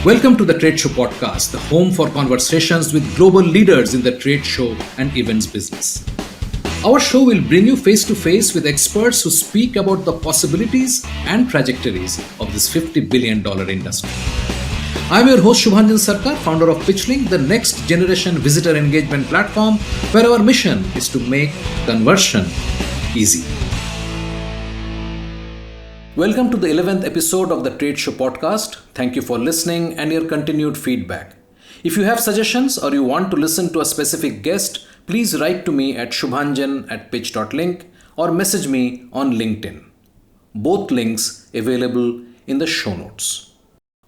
Welcome to the Trade Show Podcast, the home for conversations with global leaders in the trade show and events business. Our show will bring you face to face with experts who speak about the possibilities and trajectories of this $50 billion industry. I'm your host Shubhanjan Sarkar, founder of PitchLink, the next generation visitor engagement platform where our mission is to make conversion easy. Welcome to the 11th episode of the Trade Show Podcast. Thank you for listening and your continued feedback. If you have suggestions or you want to listen to a specific guest, please write to me at shubhanjan@pitch.link or message me on LinkedIn. Both links available in the show notes.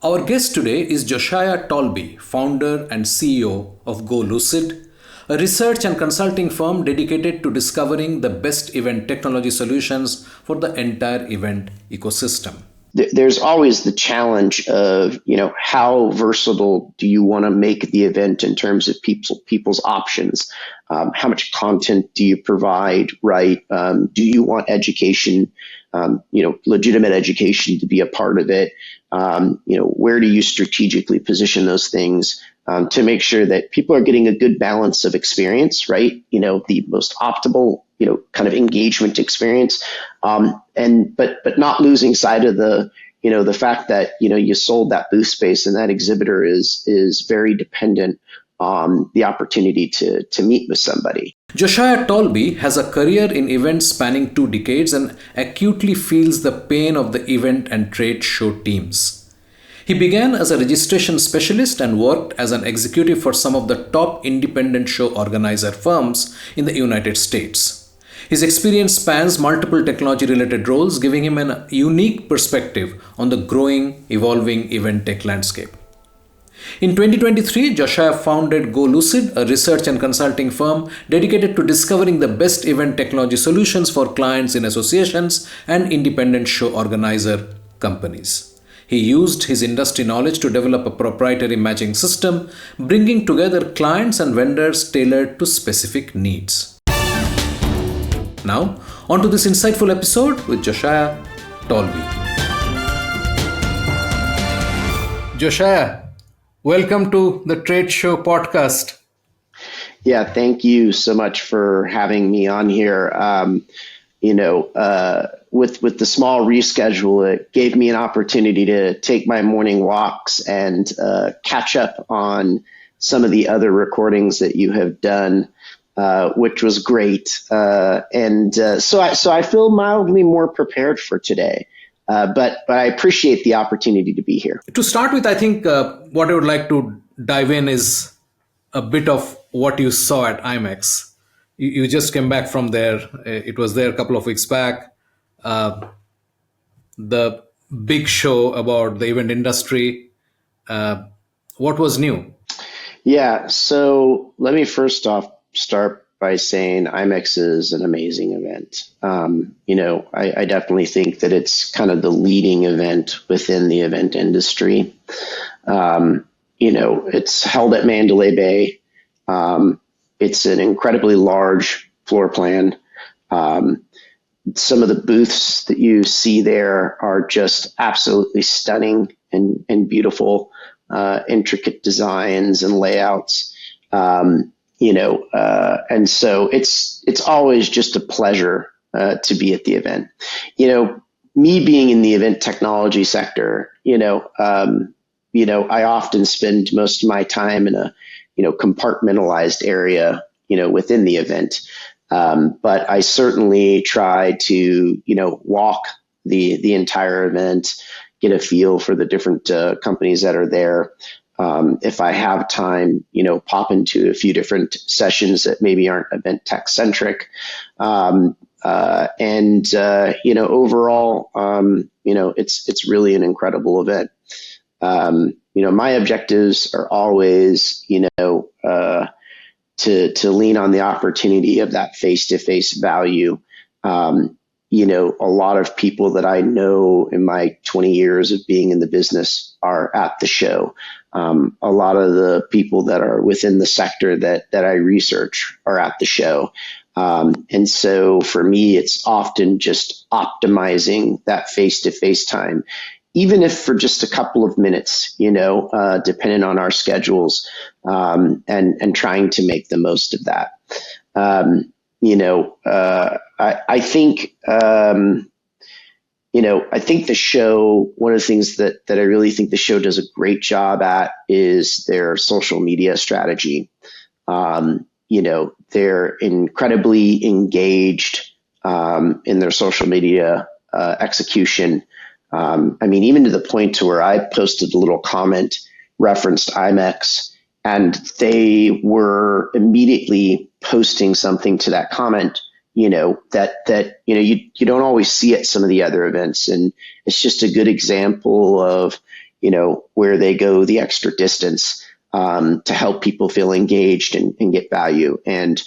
Our guest today is Josiah Taulbee, founder and CEO of GoLucid, a research and consulting firm dedicated to discovering the best event technology solutions for the entire event ecosystem. There's always the challenge of, how versatile do you want to make the event in terms of people's options? How much content do you provide, right? Do you want education, legitimate education to be a part of it? Where do you strategically position those things to make sure that people are getting a good balance of experience, right? The most optimal, kind of engagement experience, but not losing sight of the fact that you sold that booth space and that exhibitor is very dependent on the opportunity to meet with somebody. Josiah Taulbee has a career in events spanning 2 decades and acutely feels the pain of the event and trade show teams. He began as a registration specialist and worked as an executive for some of the top independent show organizer firms in the United States. His experience spans multiple technology-related roles, giving him a unique perspective on the growing, evolving event tech landscape. In 2023, Josiah founded GoLucid, a research and consulting firm dedicated to discovering the best event technology solutions for clients in associations and independent show organizer companies. He used his industry knowledge to develop a proprietary matching system, bringing together clients and vendors tailored to specific needs. Now, on to this insightful episode with Josiah Taulbee. Josiah, welcome to the Trade Show Podcast. Yeah, thank you so much for having me on here. With the small reschedule, it gave me an opportunity to take my morning walks and catch up on some of the other recordings that you have done, which was great. So I feel mildly more prepared for today. But I appreciate the opportunity to be here. To start with, I think what I would like to dive in is a bit of what you saw at IMEX. You just came back from there. It was there a couple of weeks back. The big show about the event industry. What was new? Yeah, so let me first off start by saying IMEX is an amazing event. I definitely think that it's kind of the leading event within the event industry. It's held at Mandalay Bay. It's an incredibly large floor plan. Some of the booths that you see there are just absolutely stunning and beautiful, intricate designs and layouts. And so it's always just a pleasure to be at the event. Me being in the event technology sector, I often spend most of my time in a compartmentalized area, within the event. But I certainly try to, walk the entire event, get a feel for the different companies that are there. If I have time, pop into a few different sessions that maybe aren't event tech centric. Overall, it's really an incredible event. My objectives are always, to lean on the opportunity of that face-to-face value. A lot of people that I know in my 20 years of being in the business are at the show. A lot of the people that are within the sector that I research are at the show. And so for me, it's often just optimizing that face-to-face time even if for just a couple of minutes, depending on our schedules, and trying to make the most of that. I think, I think the show, one of the things that I really think the show does a great job at is their social media strategy. They're incredibly engaged in their social media execution. Even to the point to where I posted a little comment referenced IMEX, and they were immediately posting something to that comment, that you don't always see at some of the other events. And it's just a good example of, where they go the extra distance to help people feel engaged and get value. And,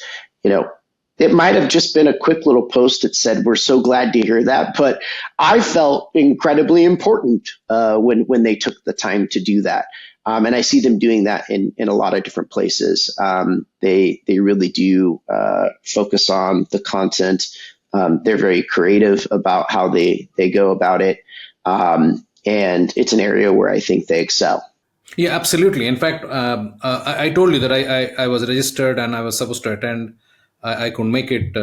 it might have just been a quick little post that said, "We're so glad to hear that." But I felt incredibly important when they took the time to do that. And I see them doing that in a lot of different places. They really do focus on the content. They're very creative about how they go about it. And it's an area where I think they excel. Yeah, absolutely. In fact, I told you that I was registered and I was supposed to attend. I couldn't make it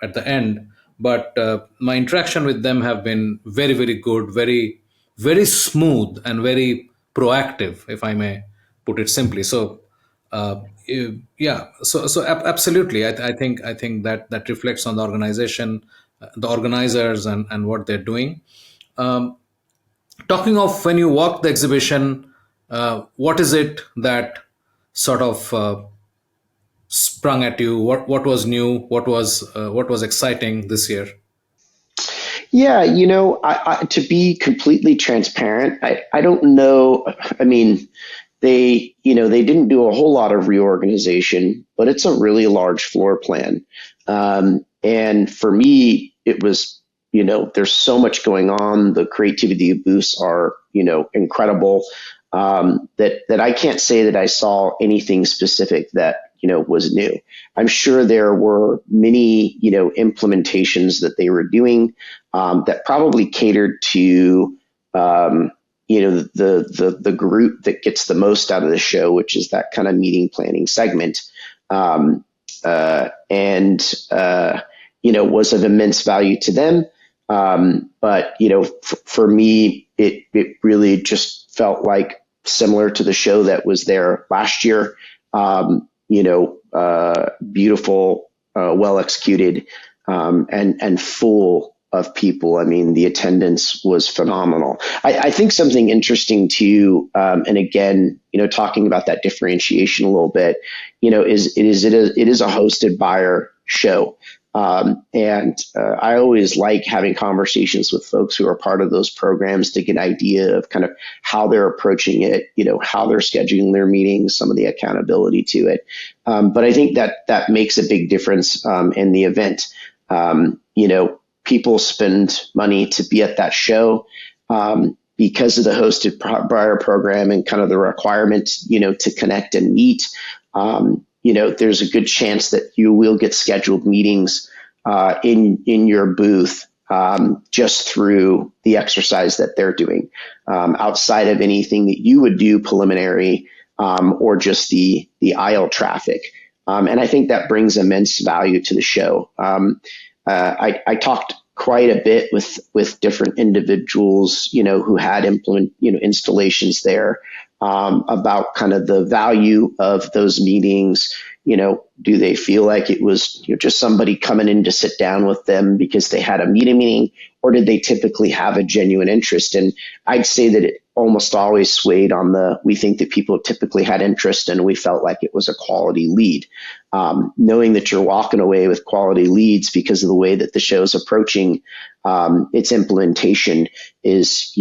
at the end, but my interaction with them have been very, very good, very, very smooth, and very proactive, if I may put it simply. So, yeah, absolutely. I think that reflects on the organization, the organizers, and what they're doing. Talking of when you walk the exhibition, what is it that sort of sprung at you? What was new? What was exciting this year? Yeah, to be completely transparent, I don't know. I mean, they didn't do a whole lot of reorganization, but it's a really large floor plan. And for me, it was, there's so much going on. The creativity booths are, incredible. That I can't say that I saw anything specific that, was new. I'm sure there were many, implementations that they were doing that probably catered to, the group that gets the most out of the show, which is that kind of meeting planning segment. Was of immense value to them. But, for me, it really just felt like similar to the show that was there last year. Beautiful, well executed, and full of people. I mean, the attendance was phenomenal. I think something interesting too, and again, talking about that differentiation a little bit, it is a hosted buyer show. I always like having conversations with folks who are part of those programs to get an idea of kind of how they're approaching it, how they're scheduling their meetings, some of the accountability to it. But I think that makes a big difference in the event. People spend money to be at that show because of the hosted buyer program and kind of the requirement, to connect and meet. There's a good chance that you will get scheduled meetings in your booth just through the exercise that they're doing, outside of anything that you would do preliminary or just the aisle traffic. And I think that brings immense value to the show. I talked quite a bit with different individuals, who had installations there, about kind of the value of those meetings. Do they feel like it was just somebody coming in to sit down with them because they had a meeting, or did they typically have a genuine interest? And I'd say that it almost always swayed on we think that people typically had interest, and we felt like it was a quality lead. Knowing that you're walking away with quality leads because of the way that the show is approaching its implementation is,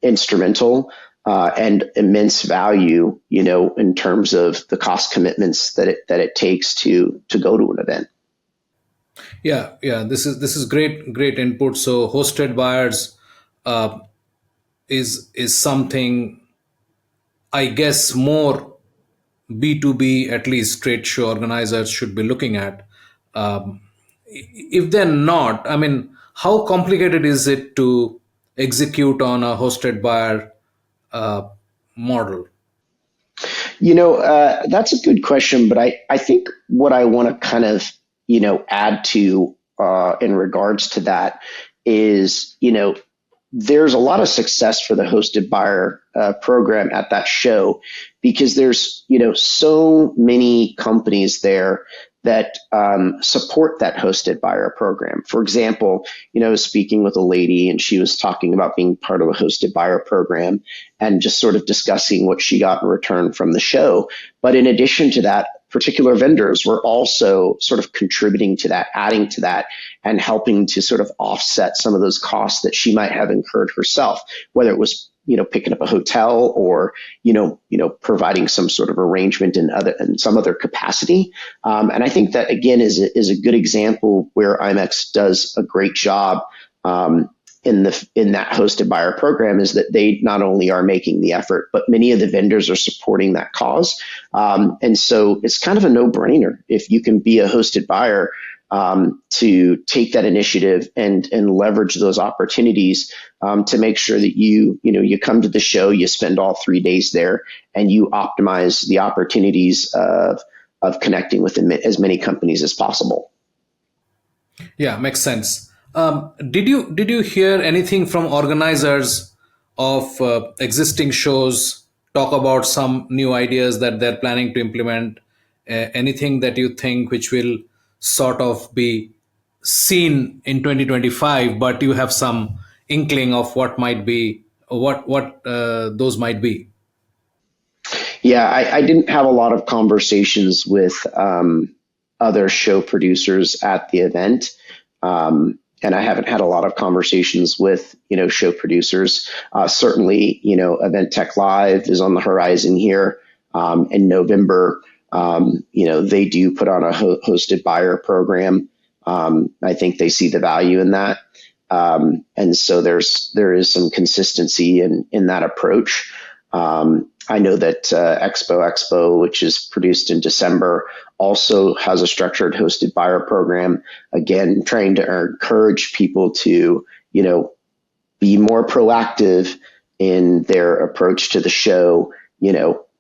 instrumental. And immense value, in terms of the cost commitments that it takes to go to an event. Yeah, This is great input. So hosted buyers is something, I guess, more B2B, at least trade show organizers should be looking at. If they're not, I mean, how complicated is it to execute on a hosted buyer uh, model? That's a good question, but I think what I want to kind of, add to in regards to that is, there's a lot of success for the hosted buyer program at that show because there's, so many companies there that support that hosted buyer program. For example, I was speaking with a lady and she was talking about being part of a hosted buyer program and just sort of discussing what she got in return from the show. But in addition to that, particular vendors were also sort of contributing to that, adding to that, and helping to sort of offset some of those costs that she might have incurred herself, whether it was picking up a hotel or providing some sort of arrangement in some other capacity. And I think that again is a good example where IMEX does a great job in that hosted buyer program, is that they not only are making the effort, but many of the vendors are supporting that cause. And so it's kind of a no-brainer if you can be a hosted buyer to take that initiative and leverage those opportunities to make sure that you come to the show, you spend all 3 days there, and you optimize the opportunities of connecting with as many companies as possible. Yeah, makes sense. Did you hear anything from organizers of existing shows talk about some new ideas that they're planning to implement? Anything that you think which will sort of be seen in 2025, but you have some inkling of what might be what those might be? Yeah, I didn't have a lot of conversations with other show producers at the event. And I haven't had a lot of conversations with, show producers. Certainly, Event Tech Live is on the horizon here in November. They do put on a hosted buyer program. I think they see the value in that. And so there is some consistency in that approach. I know that Expo, which is produced in December, also has a structured hosted buyer program. Again, trying to encourage people to, be more proactive in their approach to the show.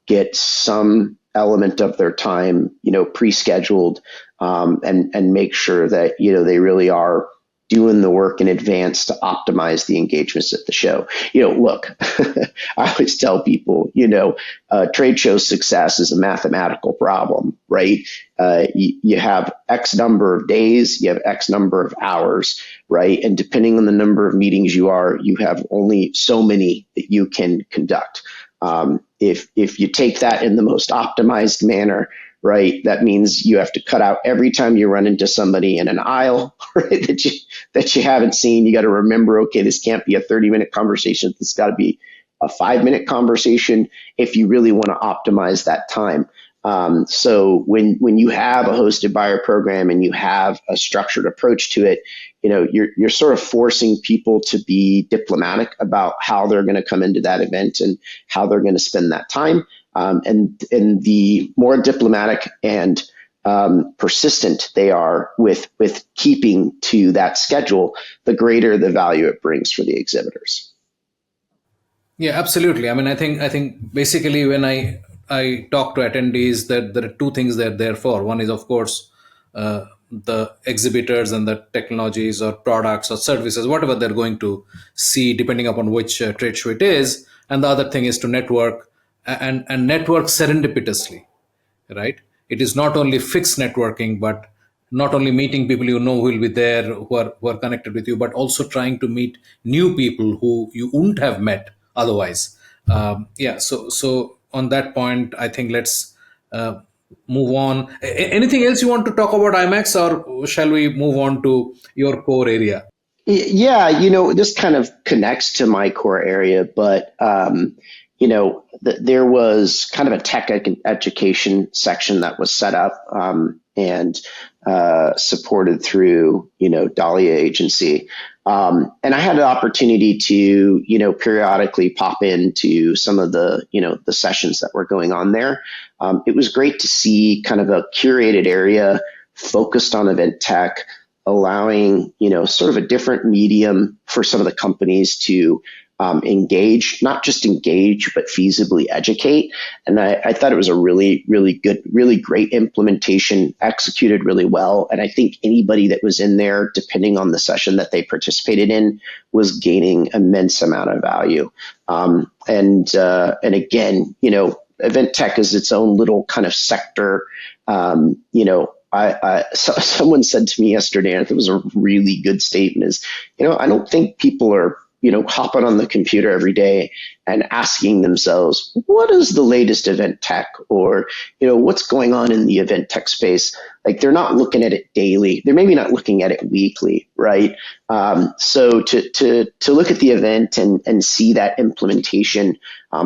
Get some element of their time, pre-scheduled, and make sure that they really are doing the work in advance to optimize the engagements at the show. Look, I always tell people, trade show success is a mathematical problem, right? You have X number of days, you have X number of hours, right? And depending on the number of meetings you have only so many that you can conduct. If you take that in the most optimized manner, right, that means you have to cut out every time you run into somebody in an aisle, right, that you haven't seen. You got to remember, okay, this can't be a 30-minute conversation. This got to be a 5-minute conversation if you really want to optimize that time. So when you have a hosted buyer program and you have a structured approach to it, you're sort of forcing people to be diplomatic about how they're going to come into that event and how they're going to spend that time. And the more diplomatic and persistent they are with keeping to that schedule, the greater the value it brings for the exhibitors. Yeah, absolutely. I mean, I think basically when I talk to attendees, that there are two things they're there for. One is, of course, the exhibitors and the technologies or products or services, whatever they're going to see, depending upon which trade show it is. And the other thing is to network and network serendipitously, right? It is not only fixed networking, but not only meeting people who will be there, who are connected with you, but also trying to meet new people who you wouldn't have met otherwise. Yeah. So on that point, I think let's move on. Anything else you want to talk about IMAX, or shall we move on to your core area? Yeah, this kind of connects to my core area, but there was kind of a tech education section that was set up and supported through Dahlia Agency, and I had the opportunity to periodically pop into some of the the sessions that were going on there. It was great to see kind of a curated area focused on event tech, allowing, sort of a different medium for some of the companies to engage, not just engage, but feasibly educate. And I thought it was a really, really good, really great implementation, executed really well. And I think anybody that was in there, depending on the session that they participated in, was gaining immense amount of value. And again, event tech is its own little kind of sector. Someone said to me yesterday, and it was a really good statement, is, I don't think people are, hopping on the computer every day and asking themselves, what is the latest event tech, or, what's going on in the event tech space? Like, they're not looking at it daily. They're maybe not looking at it weekly, right? So to look at the event and see that implementation,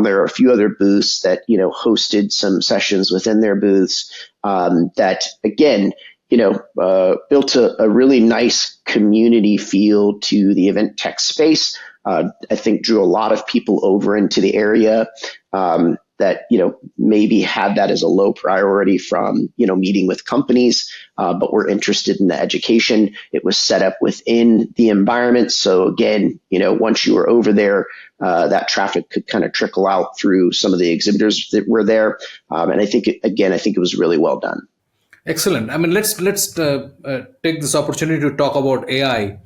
there are a few other booths that, hosted some sessions within their booths that, again, built a really nice community feel to the event tech space. I think drew a lot of people over into the area that, maybe had that as a low priority from, meeting with companies, but were interested in the education. It was set up within the environment. So again, once you were over there, that traffic could kind of trickle out through some of the exhibitors that were there. And I think it was really well done. Excellent. I mean, let's take this opportunity to talk about AI.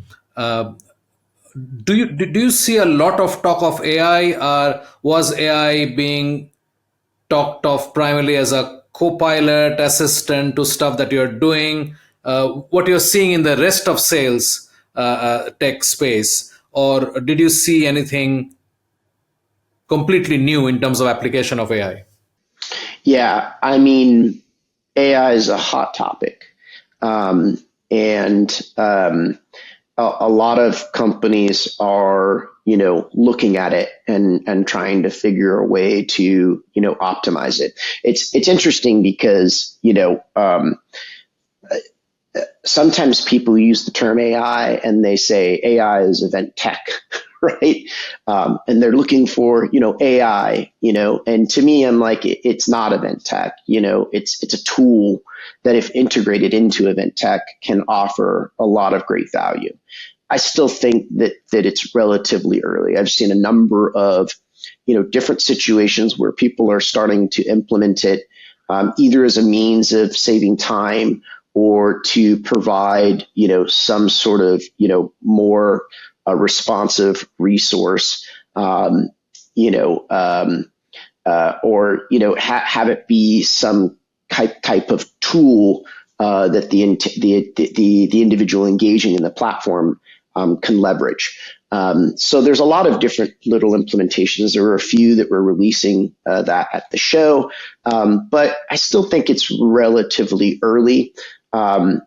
Do you see a lot of talk of AI, or was AI being talked of primarily as a co-pilot assistant to stuff that you're doing? What you're seeing in the rest of sales tech space, or did you see anything completely new in terms of application of AI? Yeah, I mean, AI is a hot topic. A lot of companies are, looking at it and trying to figure a way to, optimize it. It's interesting because, sometimes people use the term AI and they say AI is event tech, right? And they're looking for, AI, and to me, I'm like, it's not event tech, it's a tool that, if integrated into event tech, can offer a lot of great value. I still think that it's relatively early. I've seen a number of, different situations where people are starting to implement it, either as a means of saving time or to provide, some sort of, more responsive resource, or have it be some type of tool that the individual engaging in the platform can leverage. So there's a lot of different little implementations. There were a few that were releasing that at the show, but I still think it's relatively early. I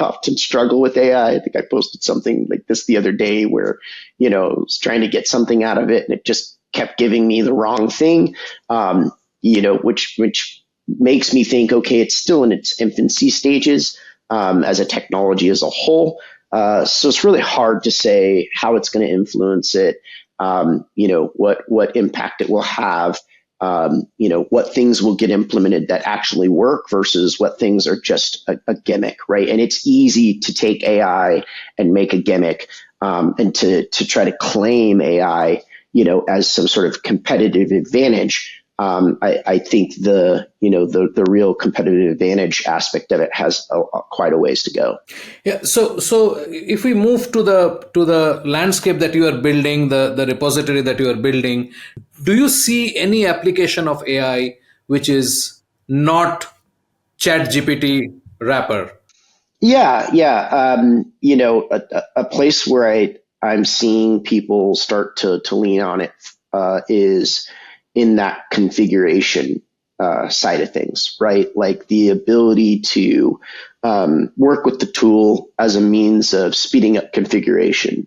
often struggle with AI. I think I posted something like this the other day where, I was trying to get something out of it and it just kept giving me the wrong thing, which makes me think, okay, it's still in its infancy stages as a technology as a whole. So it's really hard to say how it's going to influence it, what impact it will have, what things will get implemented that actually work versus what things are just a gimmick, right? And it's easy to take AI and make a gimmick, and to try to claim AI, as some sort of competitive advantage. I think the real competitive advantage aspect of it has quite a ways to go. Yeah. So if we move to the landscape that you are building, the repository that you are building, do you see any application of AI which is not ChatGPT wrapper? Yeah. A place where I'm seeing people start to lean on it is in that configuration side of things, right? Like the ability to work with the tool as a means of speeding up configuration.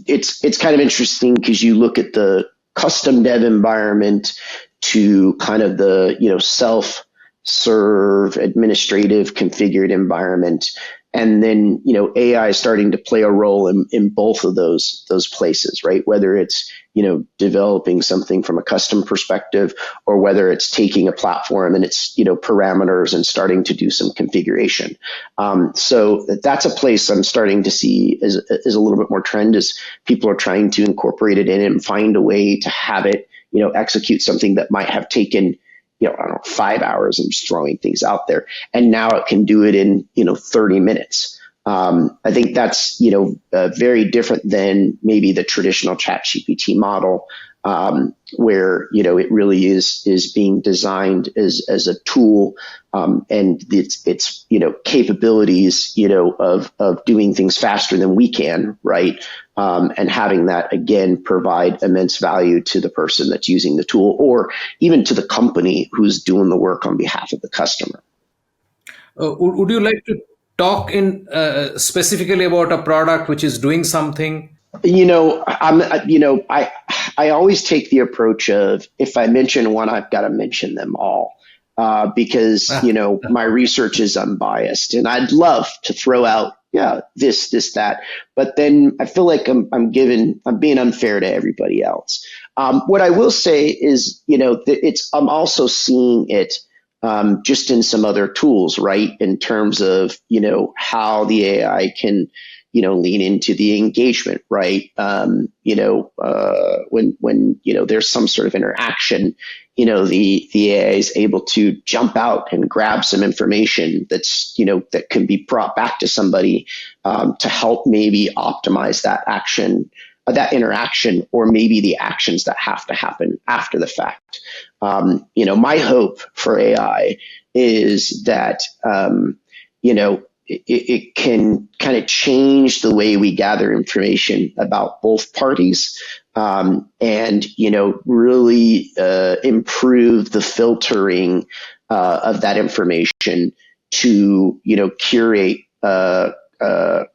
It's kind of interesting because you look at the custom dev environment to kind of the self-serve administrative configured environment, And then, AI is starting to play a role in both of those places, right? Whether it's, developing something from a custom perspective, or whether it's taking a platform and it's, parameters and starting to do some configuration. So that's a place I'm starting to see is a little bit more trend, as people are trying to incorporate it in and find a way to have it, execute something that might have taken, I don't know, 5 hours. I'm just throwing things out there. And now it can do it in, 30 minutes. I think that's, very different than maybe the traditional ChatGPT model, where, it really is being designed as a tool, and its capabilities, of doing things faster than we can, right? And having that, again, provide immense value to the person that's using the tool, or even to the company who's doing the work on behalf of the customer. Would you like to talk in specifically about a product which is doing something? I always take the approach of, if I mention one, I've got to mention them all, because my research is unbiased, and I'd love to throw out this, that, but then I feel like I'm being unfair to everybody else. What I will say is, I'm also seeing it, just in some other tools, right? In terms of, how the AI can, lean into the engagement, right? When there's some sort of interaction, the AI is able to jump out and grab some information that's, that can be brought back to somebody, to help maybe optimize that action, that interaction, or maybe the actions that have to happen after the fact. My hope for AI is that, it can kind of change the way we gather information about both parties, and, really improve the filtering of that information to, curate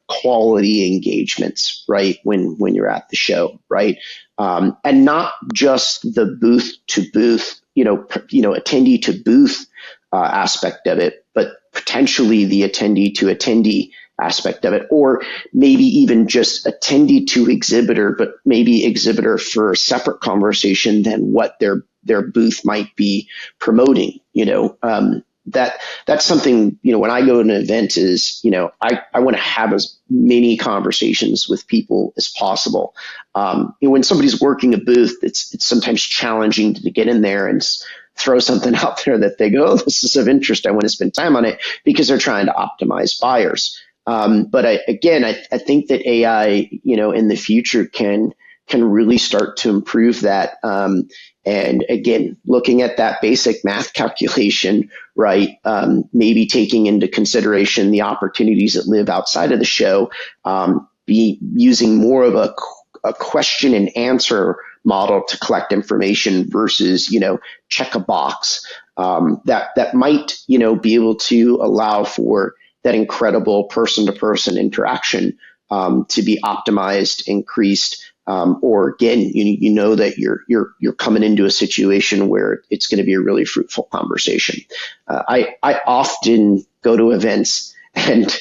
quality engagements, right? When you're at the show, right? And not just the booth to booth, attendee to booth aspect of it, but potentially the attendee to attendee aspect of it, or maybe even just attendee to exhibitor, but maybe exhibitor for a separate conversation than what their booth might be promoting. That's something, when I go to an event is, I want to have as many conversations with people as possible. When somebody's working a booth, it's sometimes challenging to get in there and throw something out there that they go, oh, this is of interest, I want to spend time on it, because they're trying to optimize buyers. But I think that AI, in the future can really start to improve that. And again, looking at that basic math calculation, right? Maybe taking into consideration the opportunities that live outside of the show, be using more of a question and answer model to collect information versus, check a box, that might, be able to allow for that incredible person-to-person interaction, to be optimized, increased, or again, that you're coming into a situation where it's going to be a really fruitful conversation. I often go to events and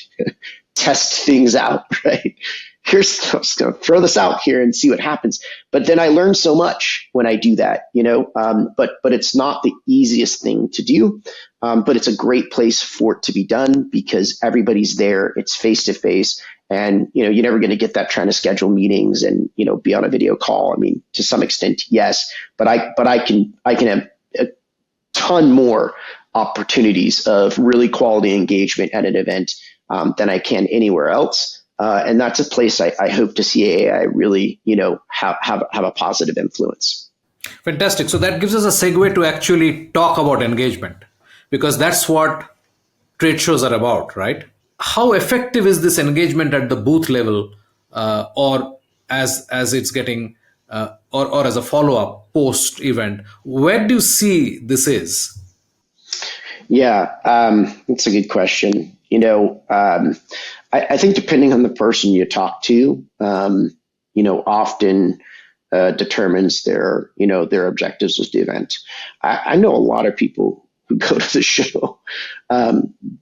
test things out, right? I'm just going to throw this out here and see what happens. But then I learn so much when I do that, but it's not the easiest thing to do. But it's a great place for it to be done because everybody's there. It's face to face. And, you're never going to get that trying to schedule meetings and, be on a video call. I mean, to some extent, yes, but I can have a ton more opportunities of really quality engagement at an event, than I can anywhere else. And that's a place I hope to see AI really, have a positive influence. Fantastic. So that gives us a segue to actually talk about engagement, because that's what trade shows are about, right? How effective is this engagement at the booth level, or as it's getting, or as a follow-up post-event? Where do you see this is? Yeah, that's a good question. I think depending on the person you talk to, often determines their objectives with the event. I know a lot of people who go to the show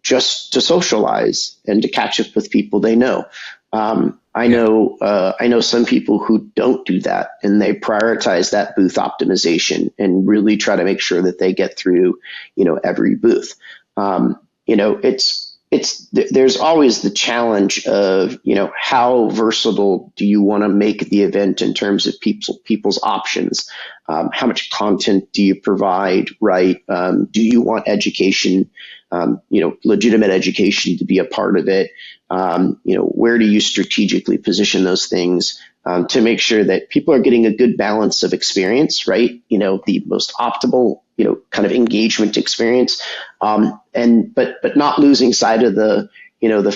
just to socialize and to catch up with people they know. Yeah. I know some people who don't do that, and they prioritize that booth optimization and really try to make sure that they get through, every booth. There's always the challenge of, how versatile do you want to make the event in terms of people's options? How much content do you provide, right? Do you want education, legitimate education to be a part of it? Where do you strategically position those things to make sure that people are getting a good balance of experience, right? The most optimal, kind of engagement experience, but not losing sight of the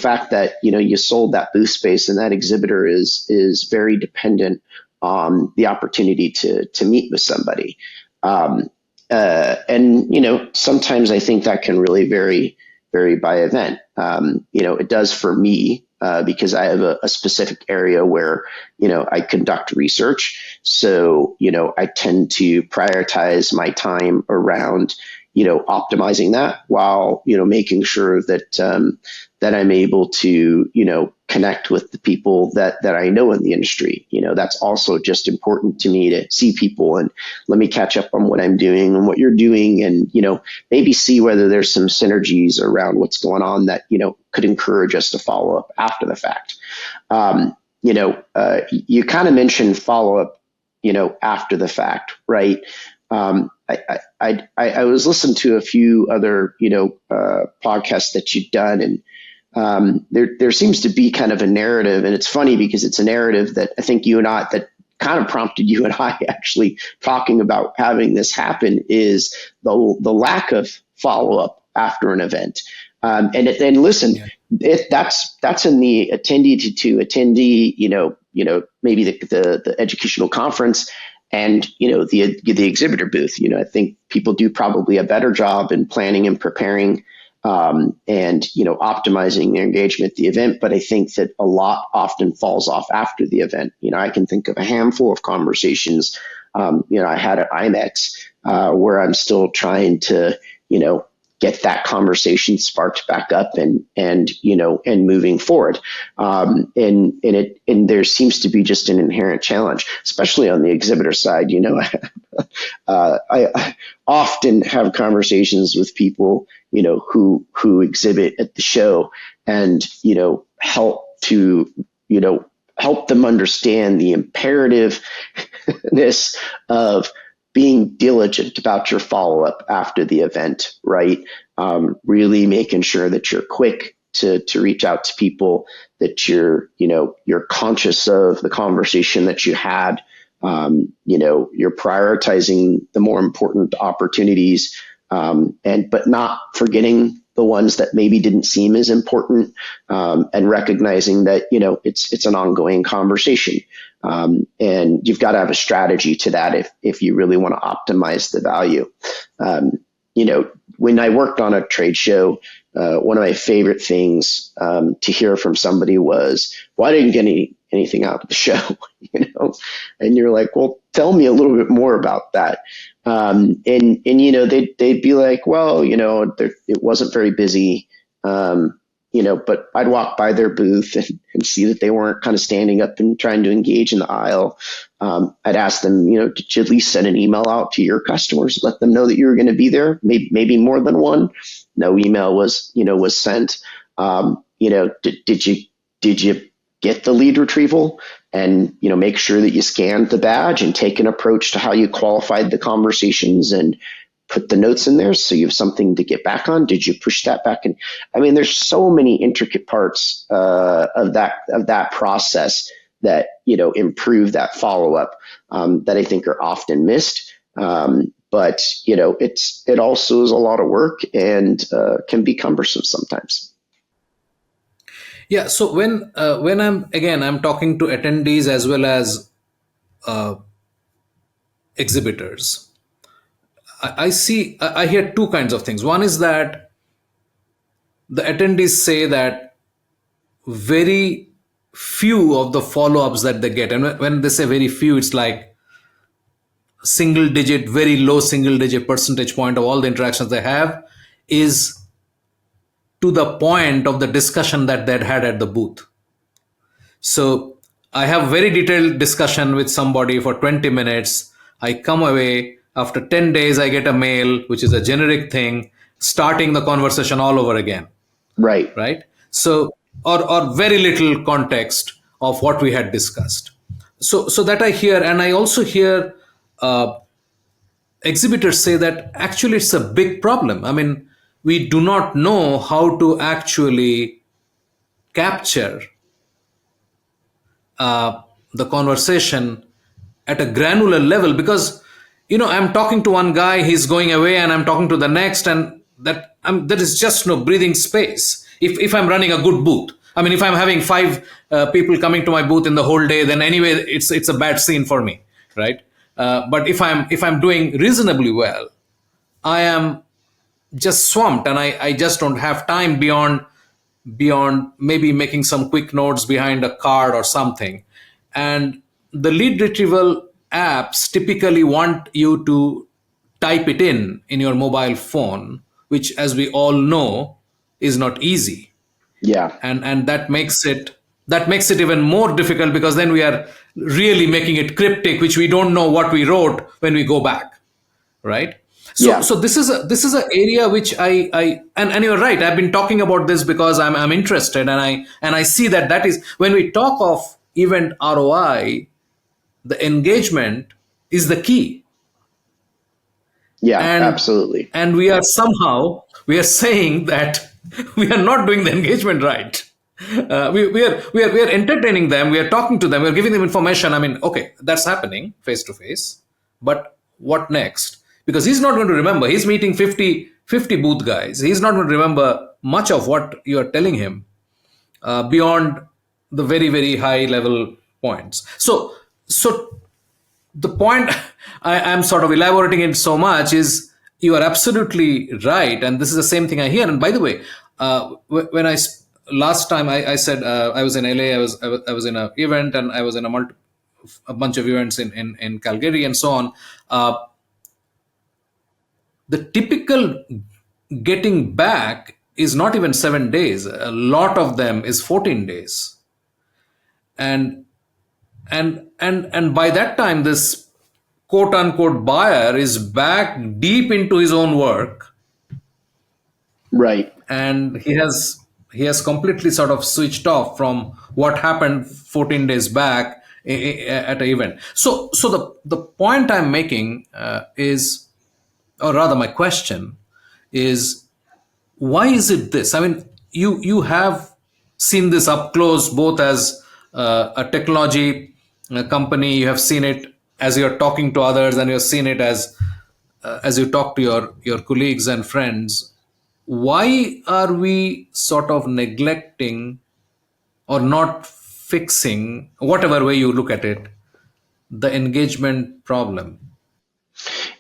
fact that you sold that booth space, and that exhibitor is very dependent on the opportunity to meet with somebody. And sometimes I think that can really vary by event. It does for me because I have a specific area where I conduct research. So I tend to prioritize my time around optimizing that while making sure that I'm able to connect with the people that I know in the industry. That's also just important to me, to see people and let me catch up on what I'm doing and what you're doing, and maybe see whether there's some synergies around what's going on that could encourage us to follow up after the fact. You kind of mentioned follow up after the fact, right? I was listening to a few other podcasts that you've done, and there seems to be kind of a narrative, and it's funny because it's a narrative that I think that kind of prompted you and I actually talking about having this happen, is the lack of follow up after an event. And listen, yeah. That's in the attendee to attendee, maybe the educational conference, and the exhibitor booth. I think people do probably a better job in planning and preparing and optimizing their engagement at the event. But I think that a lot often falls off after the event. I can think of a handful of conversations. I had at IMEX where I'm still trying to get that conversation sparked back up and moving forward. And there seems to be just an inherent challenge, especially on the exhibitor side. I often have conversations with people, who exhibit at the show, and, help them understand the imperativeness of being diligent about your follow-up after the event, right? Really making sure that you're quick to reach out to people, that you're conscious of the conversation that you had. You're prioritizing the more important opportunities, but not forgetting the ones that maybe didn't seem as important, and recognizing that, it's an ongoing conversation. And you've got to have a strategy to that if you really want to optimize the value. When I worked on a trade show, one of my favorite things to hear from somebody was, well, I didn't get anything out of the show, and you're like, well, tell me a little bit more about that. And they'd be like, well, it wasn't very busy. But I'd walk by their booth and see that they weren't kind of standing up and trying to engage in the aisle. I'd ask them, did you at least send an email out to your customers, let them know that you were going to be there? Maybe more than one. No email was sent. Did you get the lead retrieval and, make sure that you scanned the badge and take an approach to how you qualified the conversations and put the notes in there so you have something to get back on? Did you push that back? And I mean, there's so many intricate parts of that process that improve that follow up that I think are often missed. But it also is a lot of work and can be cumbersome sometimes. Yeah. So when I'm talking to attendees as well as exhibitors, I hear two kinds of things. One is that the attendees say that very few of the follow-ups that they get, and when they say very few, it's like single digit, very low single digit percentage point of all the interactions they have is to the point of the discussion that they'd had at the booth. So I have very detailed discussion with somebody for 20 minutes. I come away after 10 days, I get a mail, which is a generic thing, starting the conversation all over again. Right. Right. So, or very little context of what we had discussed. So that I hear, and I also hear exhibitors say that actually it's a big problem. I mean, we do not know how to actually capture the conversation at a granular level, because I'm talking to one guy, he's going away, and I'm talking to the next, and there is just no breathing space. If I'm running a good booth, I mean, if I'm having five people coming to my booth in the whole day, then anyway it's a bad scene for me, right? But if I'm doing reasonably well, I am just swamped, and I just don't have time beyond maybe making some quick notes behind a card or something. And the lead retrieval apps typically want you to type it in your mobile phone, which, as we all know, is not easy. Yeah. And that makes it even more difficult, because then we are really making it cryptic, which we don't know what we wrote when we go back, right? So, Yeah. so this is an area which and you're right. I've been talking about this because I'm interested, and I see that is when we talk of event ROI, the engagement is the key. Yeah, and absolutely. and we are saying that we are not doing the engagement right. We are entertaining them, we are talking to them, we are giving them information. I mean, okay, that's happening face to face, but what next? Because he's not going to remember. He's meeting 50 booth guys. He's not going to remember much of what you are telling him, beyond the very, very high level points. So the point I am sort of elaborating it so much is, you are absolutely right, and this is the same thing I hear. And by the way, when last time I said I was in LA, I was in an event, and I was in a bunch of events in Calgary and so on. The typical getting back is not even 7 days. A lot of them is 14 days, and and by that time, this quote unquote buyer is back deep into his own work, Right. and he has completely sort of switched off from what happened 14 days back at an event. So the point I'm making is, or rather my question is, why is it this? I mean, you have seen this up close, both as a technology company. You have seen it as you're talking to others, and you've seen it as you talk to your colleagues and friends. Why are we sort of neglecting or not fixing, whatever way you look at it, the engagement problem?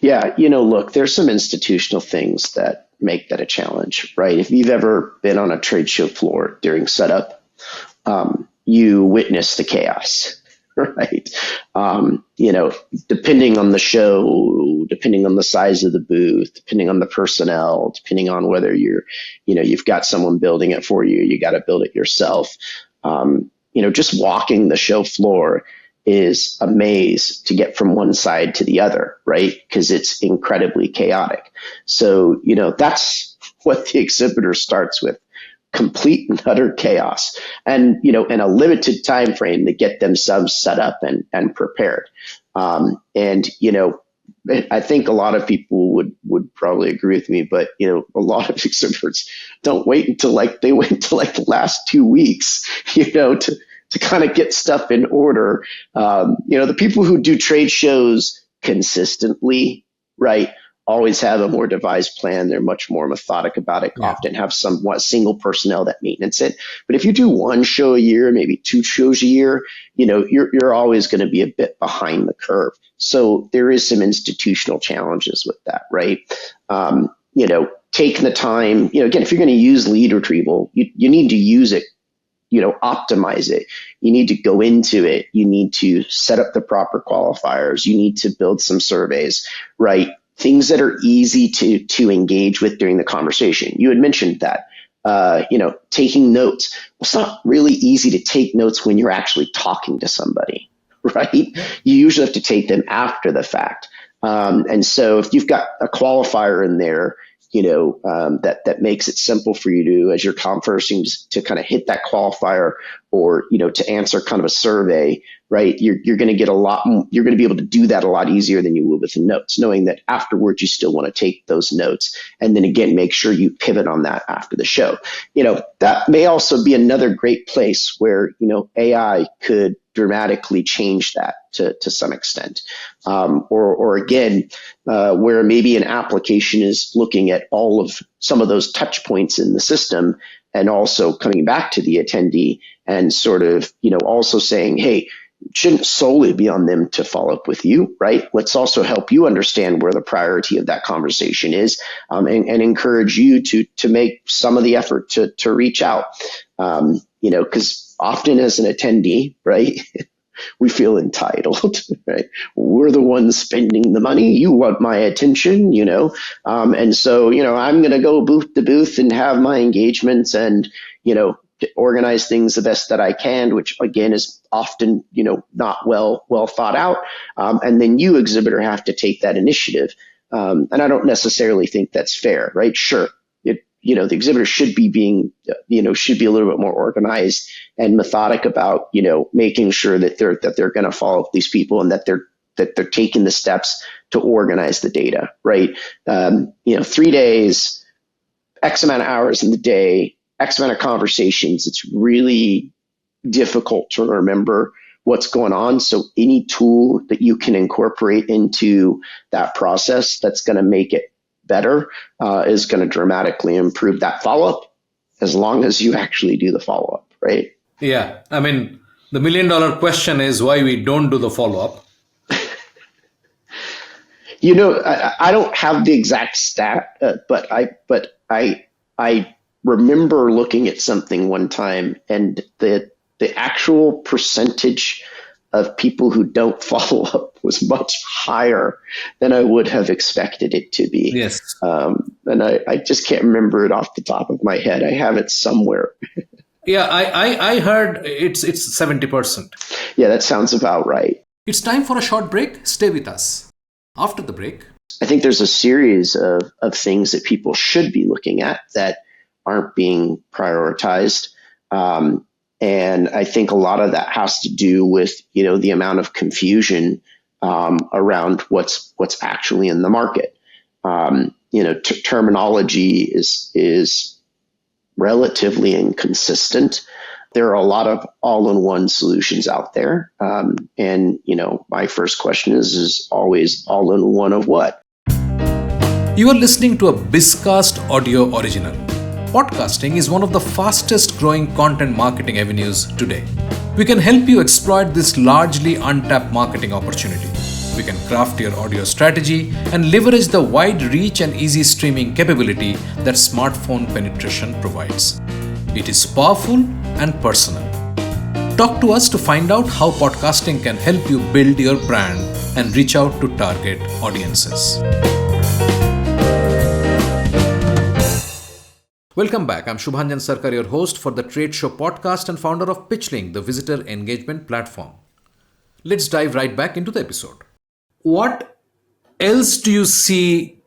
Yeah, look, there's some institutional things that make that a challenge, right? If you've ever been on a trade show floor during setup, you witness the chaos, right? Depending on the show, depending on the size of the booth, depending on the personnel, depending on whether you've got someone building it for you, you got to build it yourself. Just walking the show floor is a maze to get from one side to the other, right? Because it's incredibly chaotic. So, that's what the exhibitor starts with: complete and utter chaos, and in a limited time frame to get themselves set up and prepared. I think a lot of people would probably agree with me, but a lot of exhibitors don't wait until they wait until the last 2 weeks, to kind of get stuff in order. The people who do trade shows consistently, right, always have a more devised plan. They're much more methodic about it, often have somewhat single personnel that maintenance it. But if you do one show a year, maybe 2 shows a year, you're always going to be a bit behind the curve. So there is some institutional challenges with that, right? Taking the time, again, if you're going to use lead retrieval, you need to use it, optimize it. You need to go into it. You need to set up the proper qualifiers. You need to build some surveys, right? Things that are easy to engage with during the conversation. You had mentioned that, taking notes. It's not really easy to take notes when you're actually talking to somebody, right? You usually have to take them after the fact. And so if you've got a qualifier in there, that makes it simple for you to, as you're conversing, to kind of hit that qualifier, or, to answer kind of a survey, right? You're going to get you're going to be able to do that a lot easier than you will with the notes, knowing that afterwards you still want to take those notes. And then again, make sure you pivot on that after the show. That may also be another great place where, AI could dramatically change that to some extent. Or again, where maybe an application is looking at all of some of those touch points in the system, and also coming back to the attendee and sort of, also saying, hey, it shouldn't solely be on them to follow up with you, right? Let's also help you understand where the priority of that conversation is, and encourage you to make some of the effort to reach out, because often as an attendee, right, we feel entitled, right? We're the ones spending the money. You want my attention, and so, I'm going to go booth to booth and have my engagements and, organize things the best that I can, which again is often, not well thought out. And then you, exhibitor, have to take that initiative. And I don't necessarily think that's fair, right? Sure. The exhibitor should be should be a little bit more organized and methodic about, making sure that they're going to follow up these people, and that they're taking the steps to organize the data, right? 3 days, X amount of hours in the day, X amount of conversations. It's really difficult to remember what's going on. So any tool that you can incorporate into that process that's going to make it better is going to dramatically improve that follow-up, as long as you actually do the follow-up, right? Yeah. I mean, the $1 million question is why we don't do the follow-up. I don't have the exact stat, but I remember looking at something one time, and the actual percentage of people who don't follow up was much higher than I would have expected it to be. Yes. And I just can't remember it off the top of my head. I have it somewhere. Yeah, I heard it's 70%. Yeah, that sounds about right. It's time for a short break. Stay with us. After the break, I think there's a series of things that people should be looking at that aren't being prioritized. And I think a lot of that has to do with, the amount of confusion around what's actually in the market. Terminology is relatively inconsistent. There are a lot of all-in-one solutions out there. And my first question is always all-in-one of what? You are listening to a Bizcast audio original. Podcasting is one of the fastest growing content marketing avenues today. We can help you exploit this largely untapped marketing opportunity. We can craft your audio strategy and leverage the wide reach and easy streaming capability that smartphone penetration provides. It is powerful and personal. Talk to us to find out how podcasting can help you build your brand and reach out to target audiences. Welcome back. I'm Shubhanjan Sarkar, your host for the Trade Show podcast and founder of PitchLink, the visitor engagement platform. Let's dive right back into the episode. What else do you see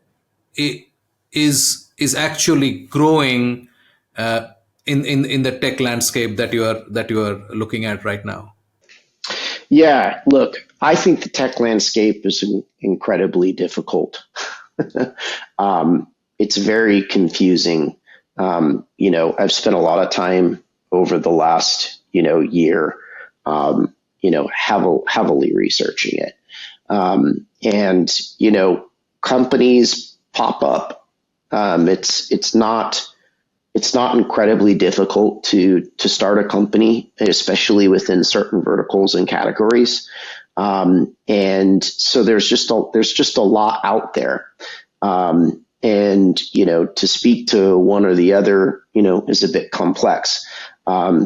is actually growing in the tech landscape that you are looking at right now? Yeah, look, I think the tech landscape is incredibly difficult. It's very confusing. I've spent a lot of time over the last, year, heavily researching it. And companies pop up. It's not incredibly difficult to start a company, especially within certain verticals and categories. And so there's just a lot out there. And, to speak to one or the other, is a bit complex.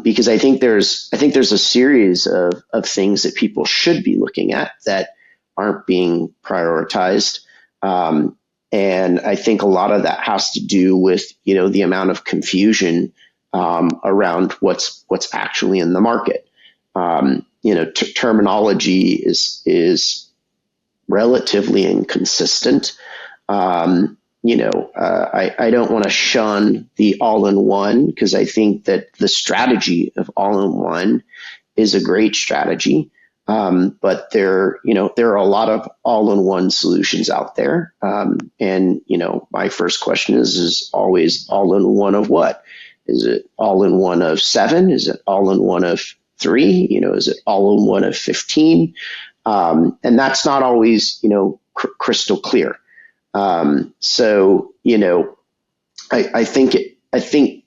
because I think there's a series of things that people should be looking at that aren't being prioritized. And I think a lot of that has to do with, the amount of confusion around what's actually in the market. Terminology is relatively inconsistent. I don't want to shun the all-in-one, because I think that the strategy of all-in-one is a great strategy. But there are a lot of all-in-one solutions out there. And my first question is always all-in-one of what? Is it all-in-one of 7? Is it all-in-one of 3? Is it all-in-one of 15? And that's not always, crystal clear. I think